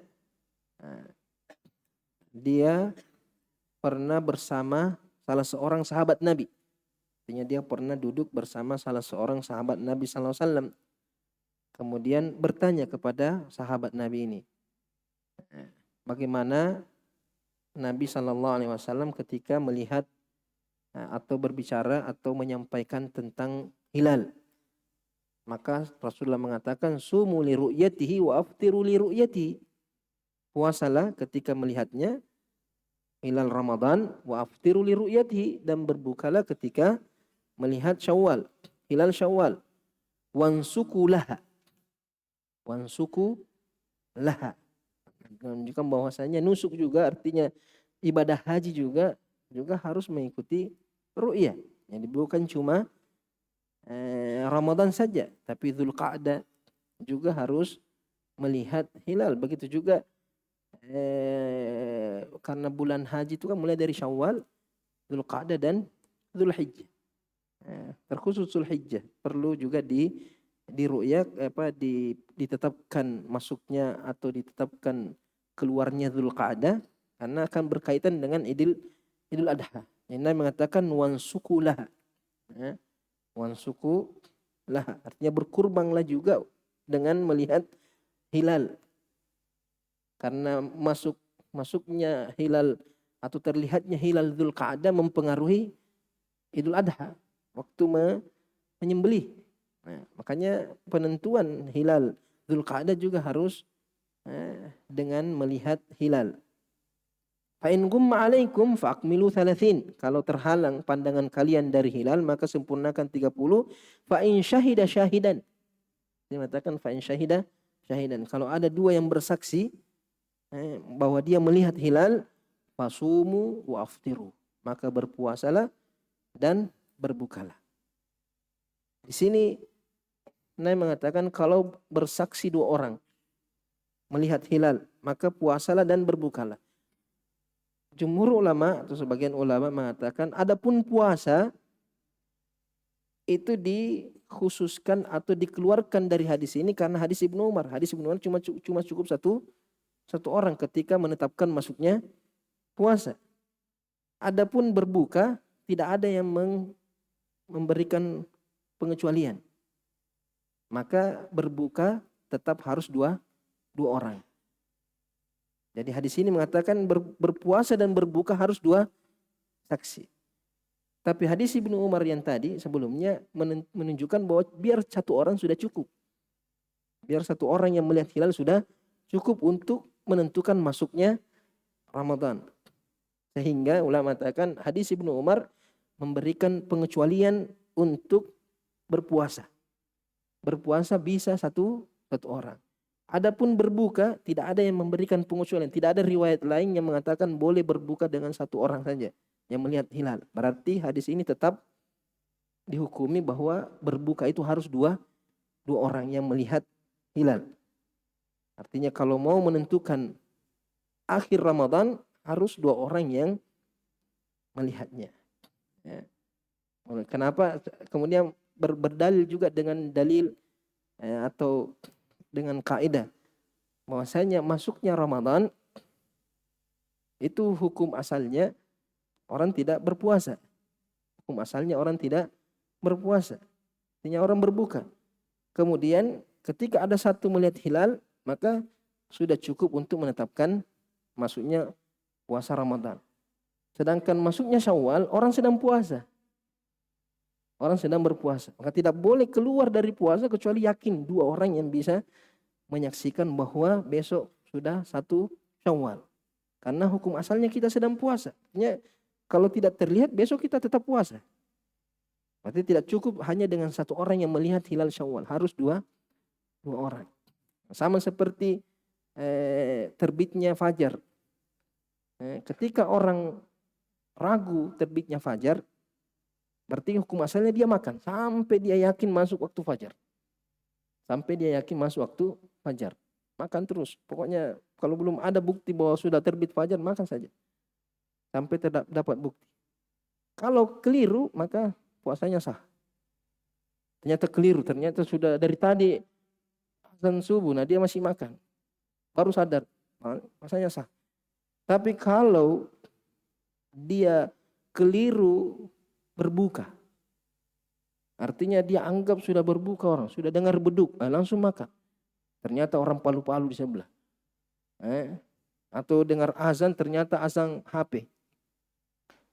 dia pernah bersama salah seorang sahabat Nabi. Artinya dia pernah duduk bersama salah seorang sahabat Nabi sallallahu alaihi wasallam. Kemudian bertanya kepada sahabat Nabi ini, bagaimana Nabi sallallahu alaihi wasallam ketika melihat atau berbicara atau menyampaikan tentang hilal. Maka Rasulullah mengatakan, sumu li ru'yatihi wa aftiru li ru'yatihi. Puasalah ketika melihatnya hilal Ramadan, wa aftiru li ru'yatihi, dan berbukalah ketika melihat Syawal, hilal Syawal. Wansuku laha. Wansuku laha. Menunjukkan bahwasanya nusuk juga artinya ibadah haji juga harus mengikuti ru'yah. Jadi bukan cuma Ramadan saja, tapi Dzulqa'dah juga harus melihat hilal. Begitu juga karena bulan haji itu kan mulai dari Syawal, Dzulqa'dah dan Dzulhijjah. Terkhusus Dzulhijjah perlu juga di ru'yah ditetapkan masuknya atau ditetapkan keluarnya Dzulqa'dah karena akan berkaitan dengan Idul Adha. Nabi mengatakan wansuku laha. Wansuku laha artinya berkurbanlah juga dengan melihat hilal. Karena masuknya hilal atau terlihatnya hilal Dzulqa'dah mempengaruhi Idul Adha, waktu menyembelih. Makanya penentuan hilal Dzulqa'dah juga harus dengan melihat hilal. Fa in gumma 'alaikum fa akmilu 30. Kalau terhalang pandangan kalian dari hilal maka sempurnakan 30. Fa in syahida syahidan. Dia mengatakan fa in syahida syahidan. Kalau ada 2 yang bersaksi bahwa dia melihat hilal, fasumu wa aftiru. Maka berpuasalah dan berbukalah. Di sini Nabi mengatakan kalau bersaksi 2 orang melihat hilal, maka puasalah dan berbukalah. Jumhur ulama atau sebagian ulama mengatakan adapun puasa itu dikhususkan atau dikeluarkan dari hadis ini karena hadis Ibnu Umar. Hadis Ibnu Umar cuma cukup satu orang ketika menetapkan masuknya puasa. Adapun berbuka tidak ada yang memberikan pengecualian. Maka berbuka tetap harus dua orang. Jadi hadis ini mengatakan berpuasa dan berbuka harus 2 saksi. Tapi hadis Ibnu Umar yang tadi sebelumnya menunjukkan bahwa biar 1 orang sudah cukup. Biar 1 orang yang melihat hilal sudah cukup untuk menentukan masuknya Ramadan. Sehingga ulama mengatakan hadis Ibnu Umar memberikan pengecualian untuk berpuasa. Berpuasa bisa satu orang. Adapun berbuka tidak ada yang memberikan pengecualian. Tidak ada riwayat lain yang mengatakan boleh berbuka dengan 1 orang saja yang melihat hilal. Berarti hadis ini tetap dihukumi bahwa berbuka itu harus dua orang yang melihat hilal. Artinya kalau mau menentukan akhir Ramadan harus 2 orang yang melihatnya. Ya. Kenapa? Kemudian berdalil juga dengan dalil atau dengan kaidah bahwasanya masuknya Ramadan itu hukum asalnya orang tidak berpuasa. Hukum asalnya orang tidak berpuasa. Artinya orang berbuka. Kemudian ketika ada satu melihat hilal, maka sudah cukup untuk menetapkan masuknya puasa Ramadan. Sedangkan masuknya Syawal, orang sedang puasa. Orang sedang berpuasa. Maka tidak boleh keluar dari puasa kecuali yakin 2 orang yang bisa menyaksikan bahwa besok sudah 1 Syawal. Karena hukum asalnya kita sedang puasa. Artinya Kalau tidak terlihat besok kita tetap puasa. Berarti tidak cukup hanya dengan satu orang yang melihat hilal Syawal, harus dua orang. Sama seperti terbitnya fajar. Ketika orang ragu terbitnya fajar, berarti hukum asalnya dia makan sampai dia yakin masuk waktu fajar. Sampai dia yakin masuk waktu fajar. Makan terus. Pokoknya kalau belum ada bukti bahwa sudah terbit fajar, makan saja. Sampai dapat bukti. Kalau keliru, maka puasanya sah. Ternyata keliru, ternyata sudah dari tadi azan subuh, nah dia masih makan. Baru sadar, puasanya sah. Tapi kalau dia keliru berbuka, artinya dia anggap sudah berbuka orang, sudah dengar beduk, langsung makan. Ternyata orang palu-palu di sebelah. Atau dengar azan, ternyata azan HP.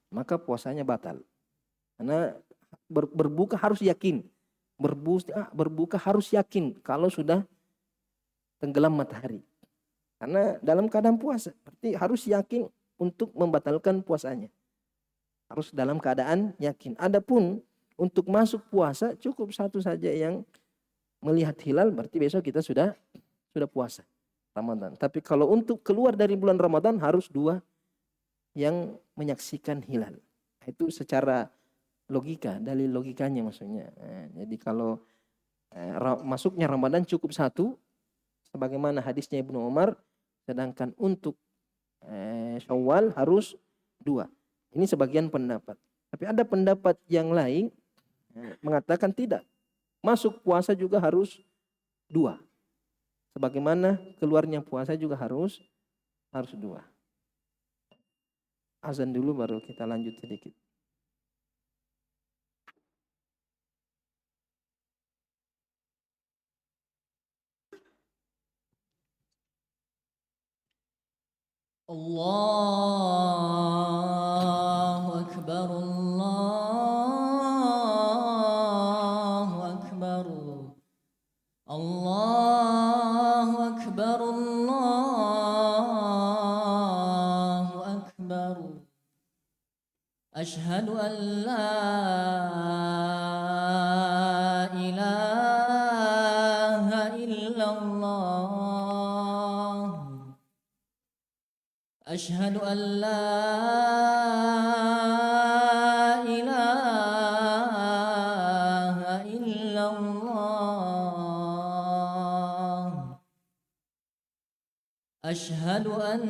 Maka puasanya batal. Karena berbuka harus yakin. Berbuka harus yakin kalau sudah tenggelam matahari. Karena dalam keadaan puasa, berarti harus yakin untuk membatalkan puasanya. Harus dalam keadaan yakin. Adapun untuk masuk puasa cukup satu saja yang melihat hilal, berarti besok kita sudah puasa Ramadan. Tapi kalau untuk keluar dari bulan Ramadan harus dua yang menyaksikan hilal. Itu secara logika, dalil logikanya maksudnya. Jadi kalau masuknya Ramadan cukup satu, sebagaimana hadisnya Ibnu Umar, sedangkan untuk Syawal harus dua. Ini sebagian pendapat. Tapi ada pendapat yang lain mengatakan tidak. Masuk puasa juga harus dua. Sebagaimana keluarnya puasa juga harus dua. Azan dulu baru kita lanjut sedikit. Allahu Akbar, Allahu Akbar, Allahu Akbar, Allahu Akbar. Ashhadu an la ilaha illallah. أشهد أن لا إله إلا الله. أشهد أن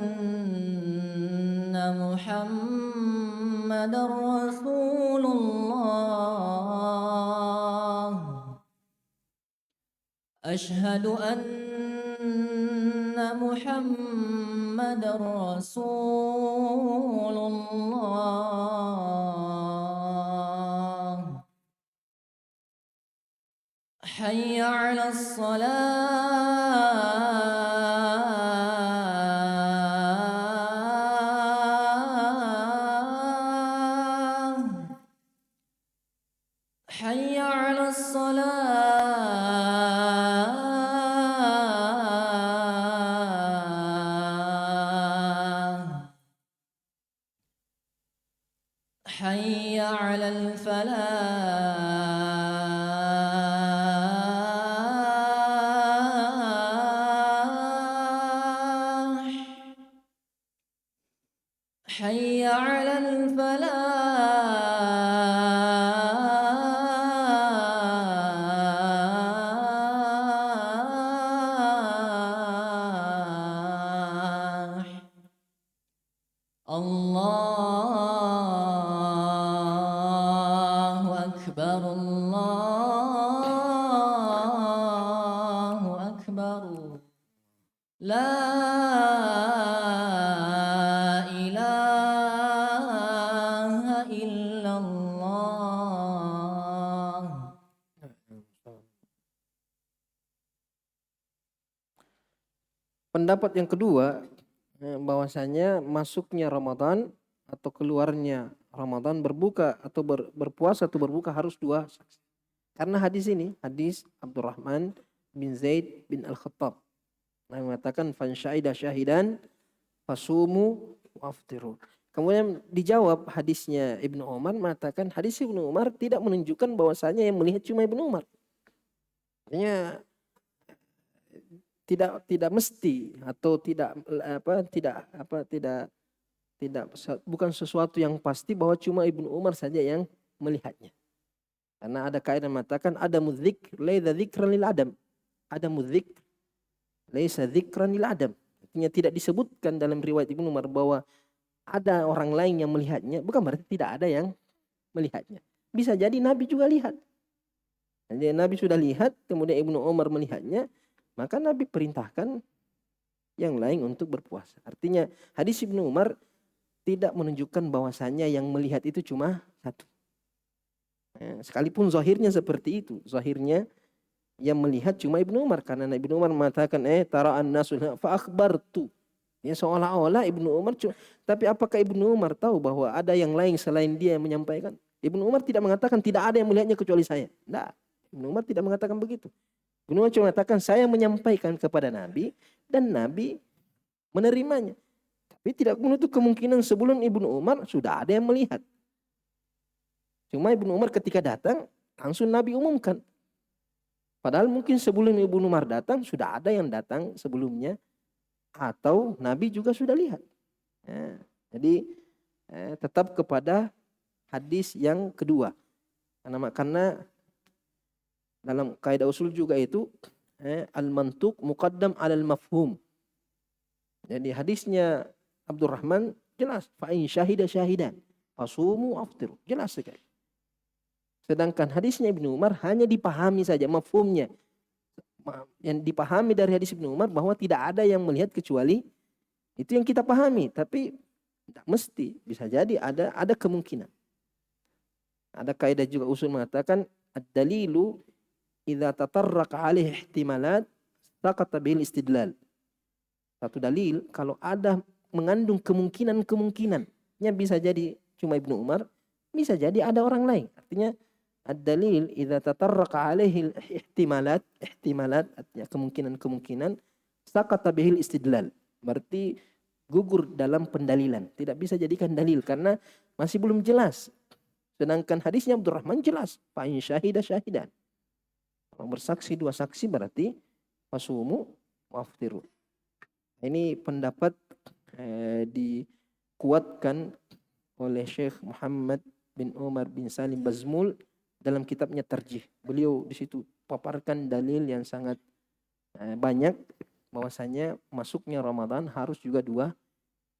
محمدا رسول الله. أشهد أن محمد رسول الله. حي على الصلاة. حي على الصلاة. حي على الفلاح. حي على الفلاح. الله أكبر، الله أكبر. لا إله إلا الله. Pendapat yang kedua, bahwasanya masuknya Ramadan atau keluarnya Ramadan, berbuka atau berpuasa atau berbuka harus dua saksi. Karena hadis ini, hadis Abdurrahman bin Zaid bin Al-Khattab, yang mengatakan fan syahida syahidan fasumu waftiru. Kemudian dijawab hadisnya Ibnu Umar, mengatakan hadis Ibnu Umar tidak menunjukkan bahwasanya yang melihat cuma Ibnu Umar. Artinya tidak mesti atau bukan sesuatu yang pasti bahwa cuma Ibnu Umar saja yang melihatnya. Karena ada kaidah mengatakan ada mudzikr laisa dzikran lil adam. Ada mudzikr laisa dzikran lil adam. Artinya tidak disebutkan dalam riwayat Ibnu Umar bahwa ada orang lain yang melihatnya, bukan berarti tidak ada yang melihatnya. Bisa jadi Nabi juga lihat. Jadi Nabi sudah lihat, kemudian Ibnu Umar melihatnya, maka Nabi perintahkan yang lain untuk berpuasa. Artinya hadis Ibnu Umar tidak menunjukkan bahwasanya yang melihat itu cuma satu. Sekalipun zahirnya seperti itu, zahirnya yang melihat cuma Ibnu Umar, karena Ibnu Umar mengatakan tara'an nasu fa akhbartu. Ya, seolah-olah Ibnu Umar tapi apakah Ibnu Umar tahu bahwa ada yang lain selain dia yang menyampaikan? Ibnu Umar tidak mengatakan tidak ada yang melihatnya kecuali saya. Tidak. Ibnu Umar tidak mengatakan begitu. Ibnu Umar cuma mengatakan saya menyampaikan kepada Nabi dan Nabi menerimanya. Tapi tidak menutup kemungkinan sebelum Ibnu Umar sudah ada yang melihat. Cuma Ibnu Umar ketika datang langsung Nabi umumkan. Padahal mungkin sebelum Ibnu Umar datang sudah ada yang datang sebelumnya. Atau Nabi juga sudah lihat. Jadi tetap kepada hadis yang kedua. Karena dalam kaidah usul juga itu al-mantuq muqaddam 'alal mafhum. Jadi hadisnya Abdurrahman jelas fa in syahida syahidan fasumu aftiru. Jelas sekali. Sedangkan hadisnya Ibnu Umar hanya dipahami saja mafhumnya. Yang dipahami dari hadis Ibnu Umar bahwa tidak ada yang melihat kecuali itu yang kita pahami, tapi tidak mesti, bisa jadi ada kemungkinan. Ada kaidah juga usul mengatakan ad-dalilu idza tatarraqa alaihi ihtimalat saqata bil istidlal. Satu dalil kalau ada mengandung kemungkinan-kemungkinannya bisa jadi cuma Ibnu Umar, bisa jadi ada orang lain. Artinya ad-dalil idza tatarraqa alaihi ihtimalat artinya kemungkinan saqata bihil istidlal. Berarti gugur dalam pendalilan, tidak bisa jadikan dalil karena masih belum jelas. Sedangkan hadisnya Abdurrahman jelas, fa in syahida syahidan. Kalau bersaksi dua saksi berarti fasumu waftiru. Ini pendapat dikuatkan oleh Syekh Muhammad bin Umar bin Salim Bazmul dalam kitabnya Tarjih. Beliau di situ paparkan dalil yang sangat banyak bahwasanya masuknya Ramadan harus juga dua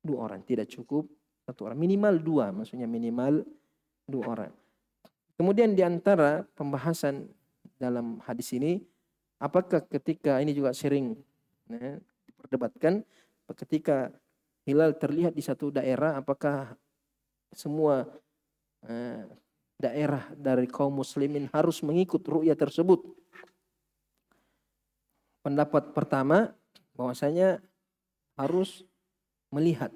orang, tidak cukup satu orang, minimal dua, maksudnya minimal 2 orang. Kemudian di antara pembahasan dalam hadis ini, apakah ketika ini juga sering diperdebatkan, ketika hilal terlihat di satu daerah, apakah semua daerah dari kaum muslimin harus mengikut ru'yah tersebut? Pendapat pertama bahwasanya harus melihat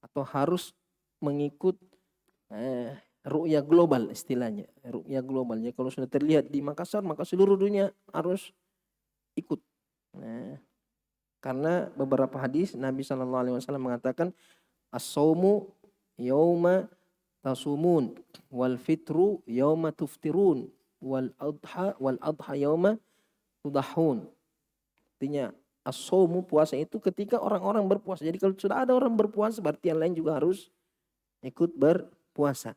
atau harus mengikut ru'yah global istilahnya. Ru'yah global. Jadi kalau sudah terlihat di Makassar, maka seluruh dunia harus ikut. Karena beberapa hadis Nabi SAW mengatakan as-saumu yauma tasumun wal fitru yauma tuftirun wal adha yauma tudahun. Artinya as-saumu puasa itu ketika orang-orang berpuasa. Jadi kalau sudah ada orang berpuasa berarti yang lain juga harus ikut berpuasa.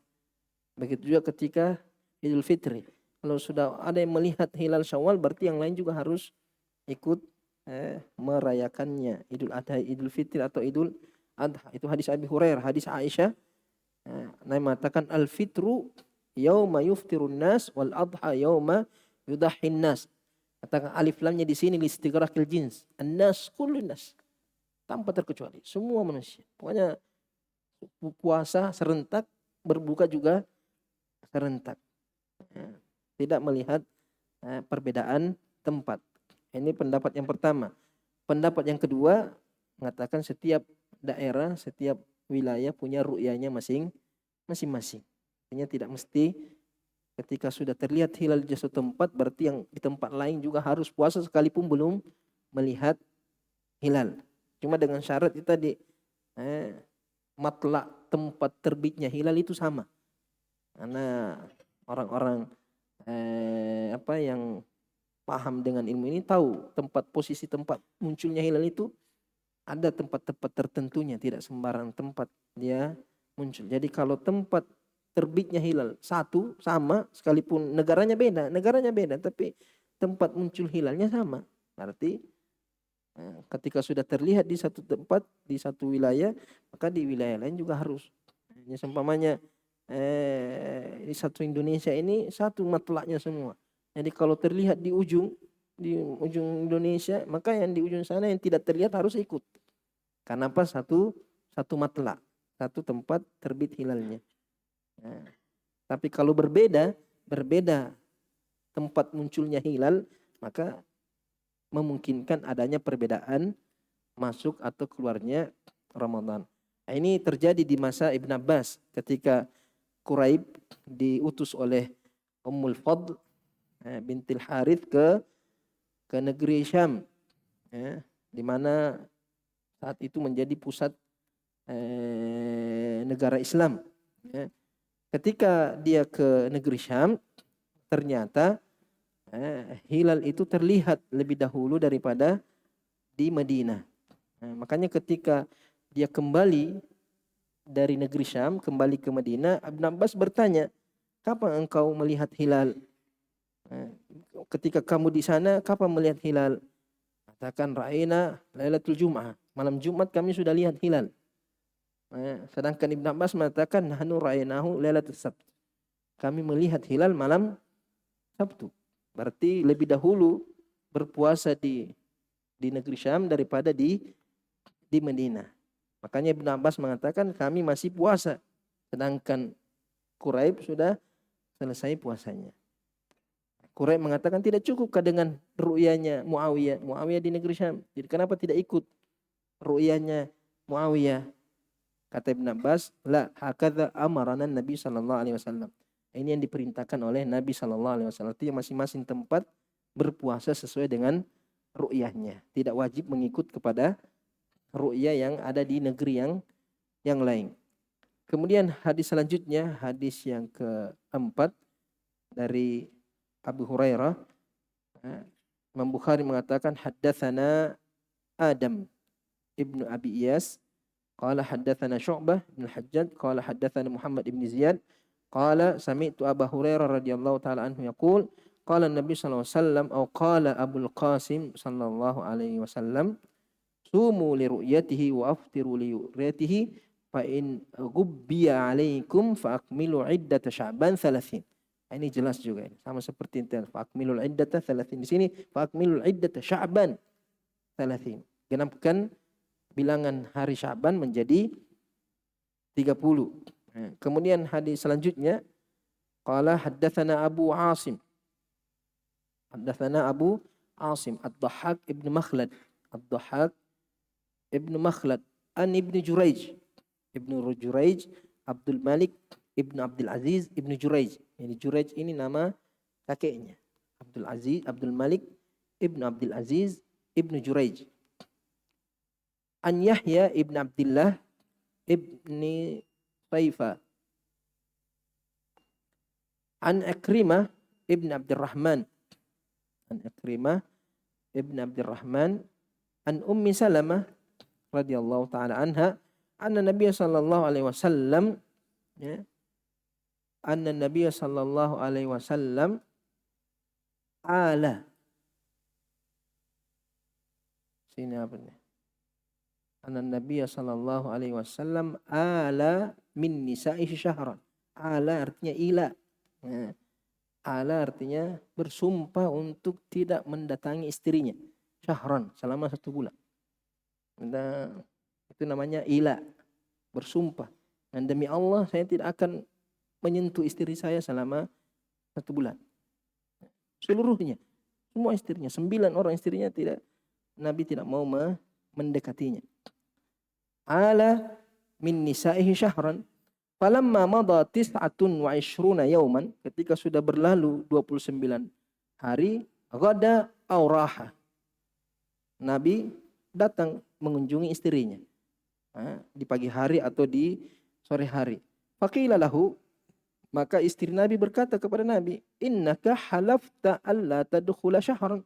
Begitu juga ketika Idul Fitri. Kalau sudah ada yang melihat hilal Syawal berarti yang lain juga harus ikut merayakannya. Idul Adha, Idul Fitri atau Idul Adha. Itu hadis Abi Hurairah, hadis Aisyah. Nabi mengatakan al-fitru yauma yuftirun nas wal adha yauma yudahhin nas. Katakan alif lamnya di sini listighraqil jins. An-nas kullun nas. Tanpa terkecuali semua manusia. Pokoknya puasa serentak, berbuka juga serentak. Tidak melihat perbedaan tempat. Ini pendapat yang pertama. Pendapat yang kedua mengatakan setiap daerah, setiap wilayah punya ru'yahnya masing-masing. Artinya tidak mesti ketika sudah terlihat hilal di suatu tempat berarti yang di tempat lain juga harus puasa sekalipun belum melihat hilal. Cuma dengan syarat itu tadi matlak tempat terbitnya hilal itu sama. Karena orang-orang yang paham dengan ilmu ini tahu posisi tempat munculnya hilal itu ada tempat-tempat tertentunya, tidak sembarang tempat dia muncul. Jadi kalau tempat terbitnya hilal satu sama, sekalipun negaranya beda, tapi tempat muncul hilalnya sama. Berarti ketika sudah terlihat di satu tempat, di satu wilayah, maka di wilayah lain juga harus. Seumpamanya di satu Indonesia ini satu matlaknya semua. Jadi kalau terlihat di ujung Indonesia, maka yang di ujung sana yang tidak terlihat harus ikut. Karena apa? Satu matlak, satu tempat terbit hilalnya. Nah, tapi kalau berbeda tempat munculnya hilal, maka memungkinkan adanya perbedaan masuk atau keluarnya Ramadan. Nah, ini terjadi di masa Ibn Abbas ketika Quraib diutus oleh Ummul Fadl bintil Harith ke negeri Syam, di mana saat itu menjadi pusat negara Islam. Ketika dia ke negeri Syam, ternyata hilal itu terlihat lebih dahulu daripada di Madinah. Makanya ketika dia kembali dari negeri Syam, kembali ke Madinah, Ibn Abbas bertanya, kapan engkau melihat hilal? Ketika kamu di sana, kapan melihat hilal? Katakan ra'ina lailatul Jum'ah. Malam Jumat kami sudah lihat hilal. Sedangkan Ibn Abbas mengatakan nahnu ra'inahu lailatul Sabt. Kami melihat hilal malam Sabtu. Berarti lebih dahulu berpuasa di negeri Syam daripada di Madinah. Makanya Ibn Abbas mengatakan kami masih puasa. Sedangkan Quraib sudah selesai puasanya. Quraib mengatakan tidak cukupkah dengan ru'yanya Muawiyah. Muawiyah di negeri Syam. Jadi kenapa tidak ikut ru'yanya Muawiyah? Kata Ibn Abbas, la hakadha amarana Nabi sallallahu alaihi wasallam. Ini yang diperintahkan oleh Nabi sallallahu alaihi wasallam. Artinya masing-masing tempat berpuasa sesuai dengan ru'yahnya. Tidak wajib mengikut kepada ru'yah yang ada di negeri yang lain. Kemudian hadis selanjutnya, hadis yang keempat dari Abu Hurairah. Imam Bukhari mengatakan haddatsana Adam ibnu Abi Iyas qala haddatsana Syu'bah bin Hajjaj qala haddatsana Muhammad ibn Ziyad qala sami'tu Abu Hurairah radhiyallahu taala anhu yaqul qala Nabi sallallahu alaihi wasallam atau qala Abul Qasim sallallahu alaihi wasallam sumu li ru'yatihi wa aftiru li ru'yatihi fa in ghubbiya alaikum fa akmilu iddata Sya'ban 30. Ini jelas juga ini. Sama seperti itu. Fa akmilul iddata 30. Di sini fa akmilul iddata Sya'ban 30. Genapkan bilangan hari Sya'ban menjadi 30. Kemudian hadis selanjutnya qala haddatsana Abu Asim. Haddatsana Abu Asim Ad-Dhahhak ibn Makhlad. Ad-Dhahhak ibn Makhlad an ibn Juraij. Ibn Juraij Abdul Malik ibn Abdul Aziz ibn Juraij. Ini Juraij ini nama kakeknya. Abdul Malik ibn Abdul Aziz ibn Juraij. An Yahya ibn Abdullah ibn Saifa. An Ikrimah ibn Abdurrahman. An Ikrimah ibn Abdurrahman. An Ummi Salamah radhiyallahu taala anha anna Nabiy sallallahu alaihi wasallam anna Nabiy sallallahu alaihi wasallam ala. Sini apa nih? Anna Nabiy sallallahu alaihi wasallam ala min nisa'ihi syahran. Ala artinya ila. Ala artinya bersumpah untuk tidak mendatangi istrinya syahran selama 1 bulan. Itu namanya ila, bersumpah. Dan demi Allah saya tidak akan menyentuh istri saya selama 1 bulan. Seluruhnya, semua istrinya, 9 orang istrinya Nabi tidak mau mendekatinya. Ala min nisa'ihi syahran. Falamma madha 29 yauman, ketika sudah berlalu 29 hari, ghada aw raha. Nabi datang mengunjungi istrinya. di pagi hari atau di sore hari. Faqila lahu, maka istri Nabi berkata kepada Nabi, innaka halafta alla tadkhula syahran.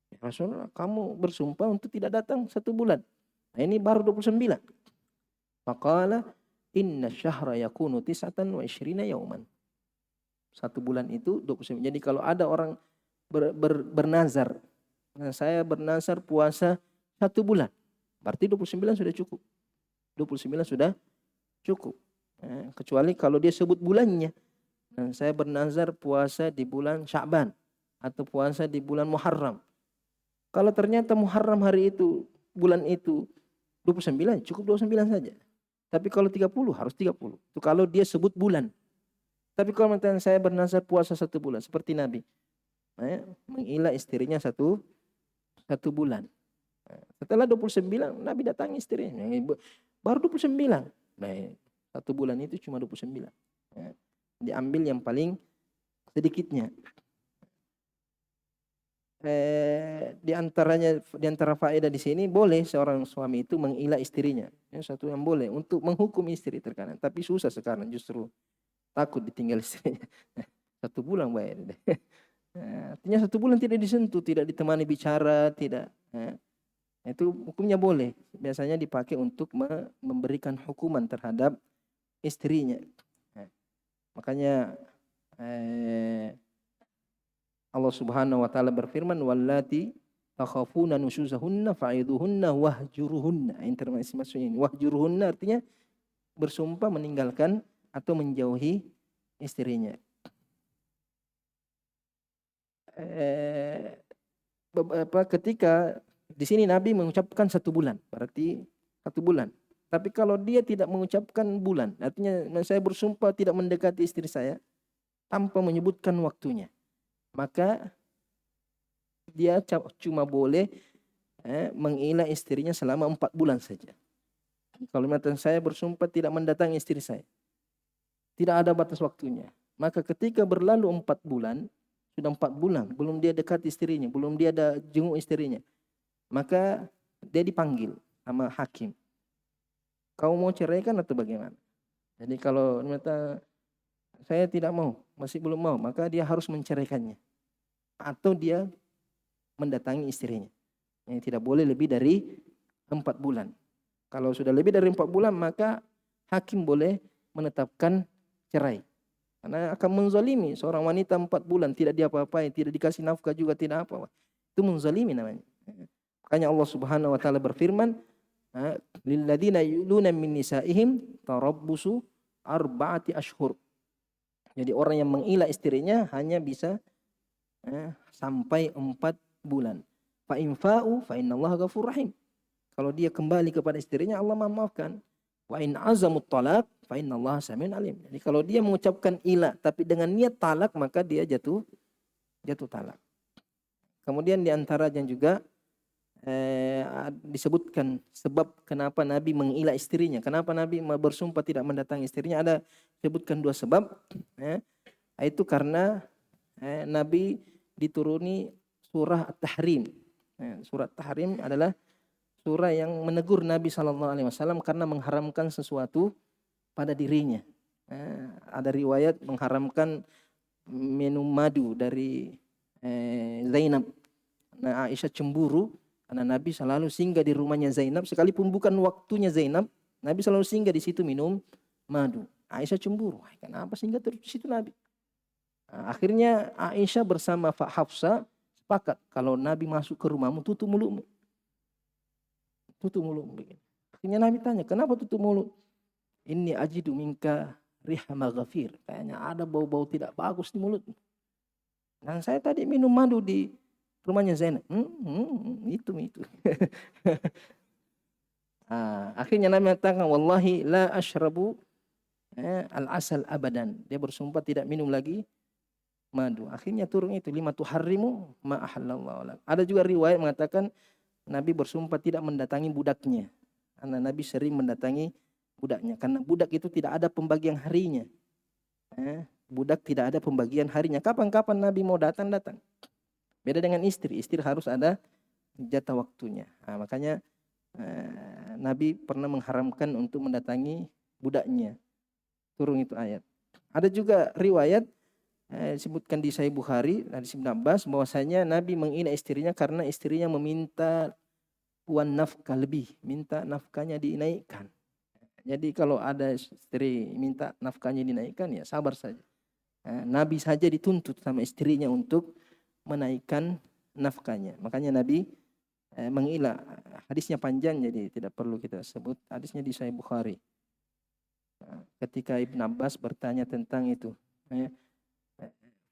Ya Rasulullah, kamu bersumpah untuk tidak datang 1 bulan. Nah, ini baru 29. Faqala inna syahra yakunu 29 yauman. 1 bulan itu 29. Jadi kalau ada orang bernazar, nah saya bernazar puasa 1 bulan, berarti 29 sudah cukup. 29 sudah cukup. Kecuali kalau dia sebut bulannya. Nah, saya bernazar puasa di bulan Sya'ban atau puasa di bulan Muharram. Kalau ternyata Muharram hari itu, bulan itu 29, cukup 29 saja. Tapi kalau 30 harus 30. Itu kalau dia sebut bulan. Tapi kalau saya bernazar puasa 1 bulan seperti Nabi, mengilah istrinya satu bulan. Setelah 29 Nabi datangi istrinya. Baru 29. Nah, 1 bulan itu cuma 29. Diambil yang paling sedikitnya. Di antara faedah di sini, boleh seorang suami itu mengilah istrinya. Satu yang boleh untuk menghukum istri terkadang. Tapi susah sekarang, justru takut ditinggal istrinya. 1 bulan bayar. Artinya 1 bulan tidak disentuh, tidak ditemani bicara, tidak. Itu hukumnya boleh. Biasanya dipakai untuk memberikan hukuman terhadap istrinya. Makanya Allah Subhanahu wa taala berfirman, wallati takhafuna nusyuzahunna fa'idhuhunna wahjuruhunna. Intermesi maksudnya ini. Wahjuruhunna artinya bersumpah meninggalkan atau menjauhi istrinya. Ketika di sini Nabi mengucapkan 1 bulan, berarti 1 bulan. Tapi kalau dia tidak mengucapkan bulan, artinya saya bersumpah tidak mendekati istri saya tanpa menyebutkan waktunya, maka dia cuma boleh mengilah istrinya selama 4 bulan saja. Kalau saya bersumpah tidak mendatangi istri saya, tidak ada batas waktunya, maka ketika berlalu 4 bulan, sudah 4 bulan belum dia dekat istrinya, belum dia ada jenguk istrinya, maka dia dipanggil sama hakim. Kau mau ceraikan atau bagaimana? Jadi kalau ternyata saya tidak mau, masih belum mau, maka dia harus menceraikannya. Atau dia mendatangi istrinya. Yang tidak boleh lebih dari 4 bulan. Kalau sudah lebih dari 4 bulan, maka hakim boleh menetapkan cerai. Karena akan menzalimi seorang wanita 4 bulan, tidak diapa-apain, tidak dikasih nafkah juga, tidak apa. Itu menzalimi namanya. Makanya Allah Subhanahu wa taala berfirman, lilladzina yuluna min nisaihim tarabbusu 4 ashhur. Jadi orang yang mengilah istrinya hanya bisa sampai 4 bulan. Fa in fa'u fa innallaha ghafurur rahim. Kalau dia kembali kepada istrinya, Allah memaafkan. Wa in azamut talaq fa innallaha samiun alim. Jadi kalau dia mengucapkan ilah tapi dengan niat talak, maka dia jatuh talak. Kemudian di antaranya juga disebutkan sebab kenapa Nabi mengilah istrinya. Kenapa Nabi bersumpah tidak mendatangi istrinya? Ada sebutkan 2 sebab. Itu karena Nabi dituruni surah At-Tahrim. Surah At-Tahrim adalah surah yang menegur Nabi SAW karena mengharamkan sesuatu pada dirinya. Ada riwayat mengharamkan minum madu dari Zainab. Nah, Aisyah cemburu karena Nabi selalu singgah di rumahnya Zainab, sekalipun bukan waktunya Zainab, Nabi selalu singgah di situ minum madu. Aisyah cemburu, kenapa singgah terus di situ Nabi? Akhirnya Aisyah bersama Hafsah sepakat, kalau Nabi masuk ke rumahmu, tutup mulutmu. Tutup mulutmu. Akhirnya Nabi tanya, kenapa tutup mulut? Inni ajidu minka riha maghfir. Kayaknya ada bau-bau tidak bagus di mulutmu. Dan saya tadi minum madu di rumahnya Zainab. Itu. Akhirnya Nabi mengatakan, wallahi la ashrabu al-asal abadan. Dia bersumpah tidak minum lagi madu. Akhirnya turun itu, lima tuharrimu ma ahallallahu lak. Ada juga riwayat mengatakan Nabi bersumpah tidak mendatangi budaknya. Karena Nabi sering mendatangi budaknya. Karena budak itu tidak ada pembagian harinya. Budak tidak ada pembagian harinya. Kapan-kapan Nabi mau datang. Beda dengan istri. Istri harus ada jatah waktunya. Makanya Nabi pernah mengharamkan untuk mendatangi budaknya. Turun itu ayat. Ada juga riwayat disebutkan di Sahih Bukhari dari Ibnu Abbas bahwasanya Nabi menghina istrinya karena istrinya meminta uang nafkah lebih, minta nafkahnya dinaikkan. Jadi kalau ada istri minta nafkahnya dinaikkan, ya sabar saja. Nabi saja dituntut sama istrinya untuk menaikkan nafkahnya. Makanya Nabi mengilah. Hadisnya panjang jadi tidak perlu kita sebut. Hadisnya di Sahih Bukhari. Ketika Ibn Abbas bertanya tentang itu,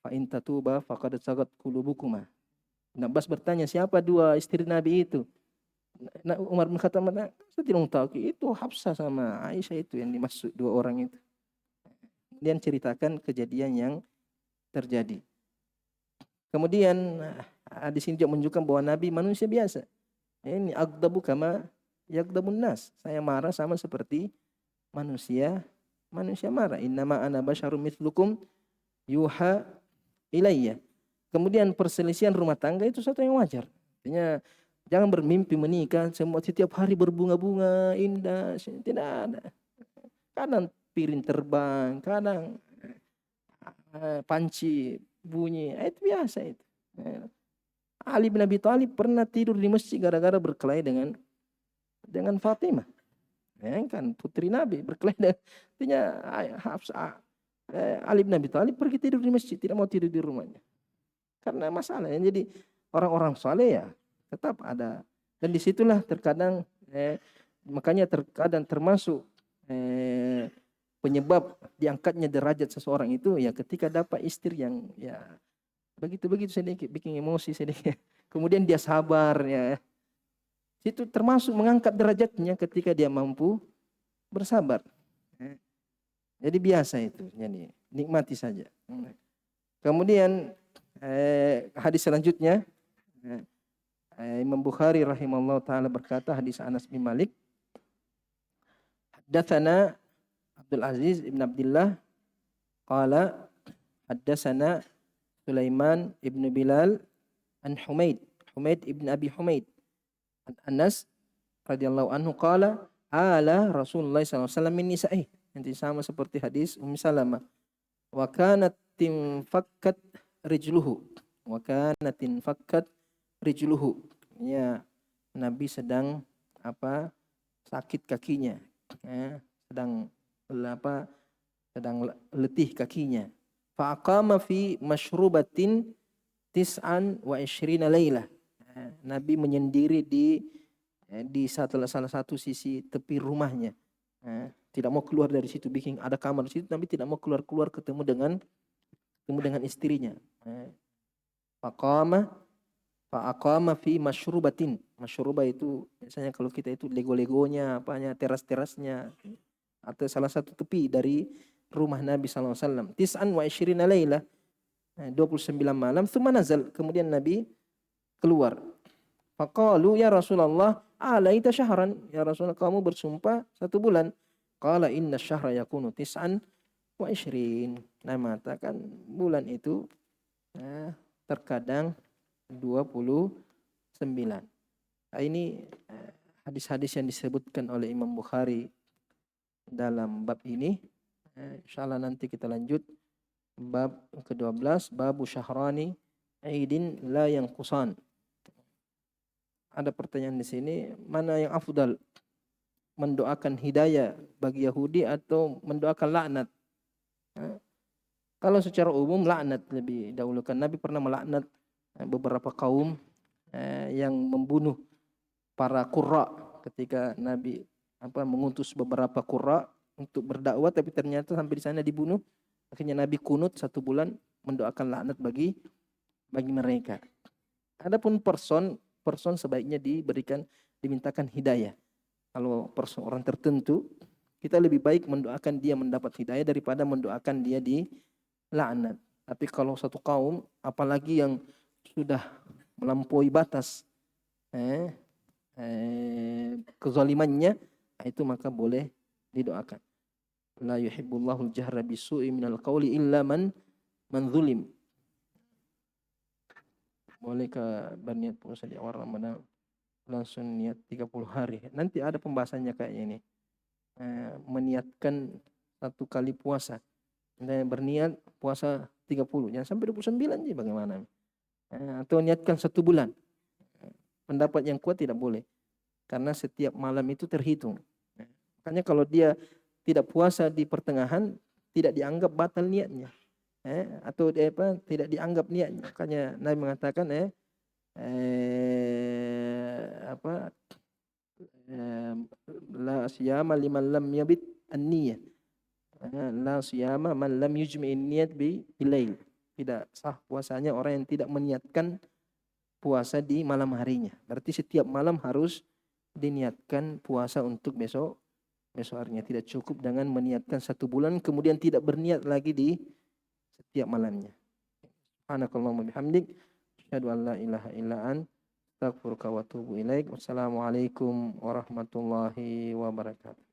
fa in tatuba faqad sagat qulubukuma. Ibn Abbas bertanya, siapa dua istri Nabi itu? Umar bin Khattab mengatakan, saya tidak tahu, itu Hafsah sama Aisyah itu yang dimaksud, dua orang itu. Kemudian ceritakan kejadian yang terjadi. Kemudian di sini juga menunjukkan bahwa Nabi manusia biasa. Ini agdabu kama yagdabun nas. Saya marah sama seperti manusia marah. Innama ana basyarum mithlukum yuha ilayya. Kemudian perselisihan rumah tangga itu satu yang wajar. Artinya jangan bermimpi menikah semua setiap hari berbunga-bunga indah, tidak ada. Kadang piring terbang, kadang panci bunyi, itu biasa itu. Ali bin Abi Thalib pernah tidur di masjid gara-gara berkelahi dengan Fatimah. Kan putri Nabi berkelahi dengan artinya Hafsah. Ali bin Abi Thalib pergi tidur di masjid, tidak mau tidur di rumahnya. Karena masalah. Jadi orang-orang saleh ya tetap ada. Dan disitulah terkadang makanya terkadang termasuk penyebab diangkatnya derajat seseorang itu ya ketika dapat istri yang ya begitu sedikit bikin emosi sedikit. Kemudian dia sabar ya. Itu termasuk mengangkat derajatnya ketika dia mampu bersabar. Jadi biasa itu. Jadi nikmati saja. Kemudian hadis selanjutnya Imam Bukhari rahimahullah taala berkata, hadis Anas bin Malik, haddatsana Abdul Aziz ibn Abdullah qala haddatsana Sulaiman ibn Bilal an Humaid ibn Abi Humaid an Anas radhiyallahu anhu qala ala Rasulullah sallallahu alaihi wasallam min nisa'i. Nanti sama seperti hadis Ummu Salamah. Wa kanat tinfakkat rijluhu. Ya, Nabi sedang sakit kakinya. Sedang letih kakinya. Faqama fi masyrubatin tis'an wa ishrina lailah. Nabi menyendiri di salah satu sisi tepi rumahnya. Tidak mau keluar dari situ, bikin ada kamar di situ, Nabi tidak mau keluar ketemu dengan istrinya. Faqama fi masyrubatin. Masyrubah itu biasanya kalau kita itu lego-legonya, teras-terasnya atau salah satu tepi dari rumah Nabi sallallahu alaihi wasallam. Tis'an wa ishrina lailah. 29 malam, tsumma nazal. Kemudian Nabi keluar. Faqalu ya Rasulullah, alaita syahran. Ya Rasulullah, kamu bersumpah 1 bulan. Qala inna syahra yakunu tis'an wa ishrin. Nah, mengatakan bulan itu terkadang 29. Nah, ini hadis-hadis yang disebutkan oleh Imam Bukhari dalam bab ini. Insyaallah nanti kita lanjut bab ke-12, babu syahrani aidin la yanqusan. Ada pertanyaan di sini, mana yang afdal? Mendoakan hidayah bagi Yahudi atau mendoakan laknat? Kalau secara umum laknat lebih dahulukan. Nabi pernah melaknat beberapa kaum yang membunuh para qurra ketika Nabi mengutus beberapa qurra untuk berdakwah, tapi ternyata sampai di sana dibunuh. Akhirnya Nabi kunut 1 bulan mendoakan laknat bagi mereka. Adapun person sebaiknya dimintakan hidayah. Kalau orang tertentu, kita lebih baik mendoakan dia mendapat hidayah daripada mendoakan dia di laknat. Tapi kalau satu kaum, apalagi yang sudah melampaui batas kezalimannya, itu maka boleh didoakan. La yuhibbullahu al-jahra bisu'i minal qawli illa man zulim. Boleh ke berniat puasa di awal Ramadan. langsung niat 30 hari. Nanti ada pembahasannya kayaknya ini. Meniatkan 1 kali puasa. Dan berniat puasa 30, jangan sampai 29 sih bagaimana. Atau niatkan 1 bulan. Pendapat yang kuat tidak boleh. Karena setiap malam itu terhitung. Makanya kalau dia tidak puasa di pertengahan, tidak dianggap batal niatnya. Atau tidak dianggap niatnya. Makanya Nabi mengatakan la siyama liman lam yabit an-niyah. La siyama man lam yujmi'in niyat bilail. Tidak sah puasanya orang yang tidak meniatkan puasa di malam harinya. Berarti setiap malam harus diniatkan puasa untuk besok harinya. Tidak cukup dengan meniatkan 1 bulan kemudian tidak berniat lagi di setiap malamnya. Subhanakallahumma bihamdik asyhadu an la ilaha illa anta astaghfiruka wa atubu ilaik. Wassalamualaikum warahmatullahi wabarakatuh.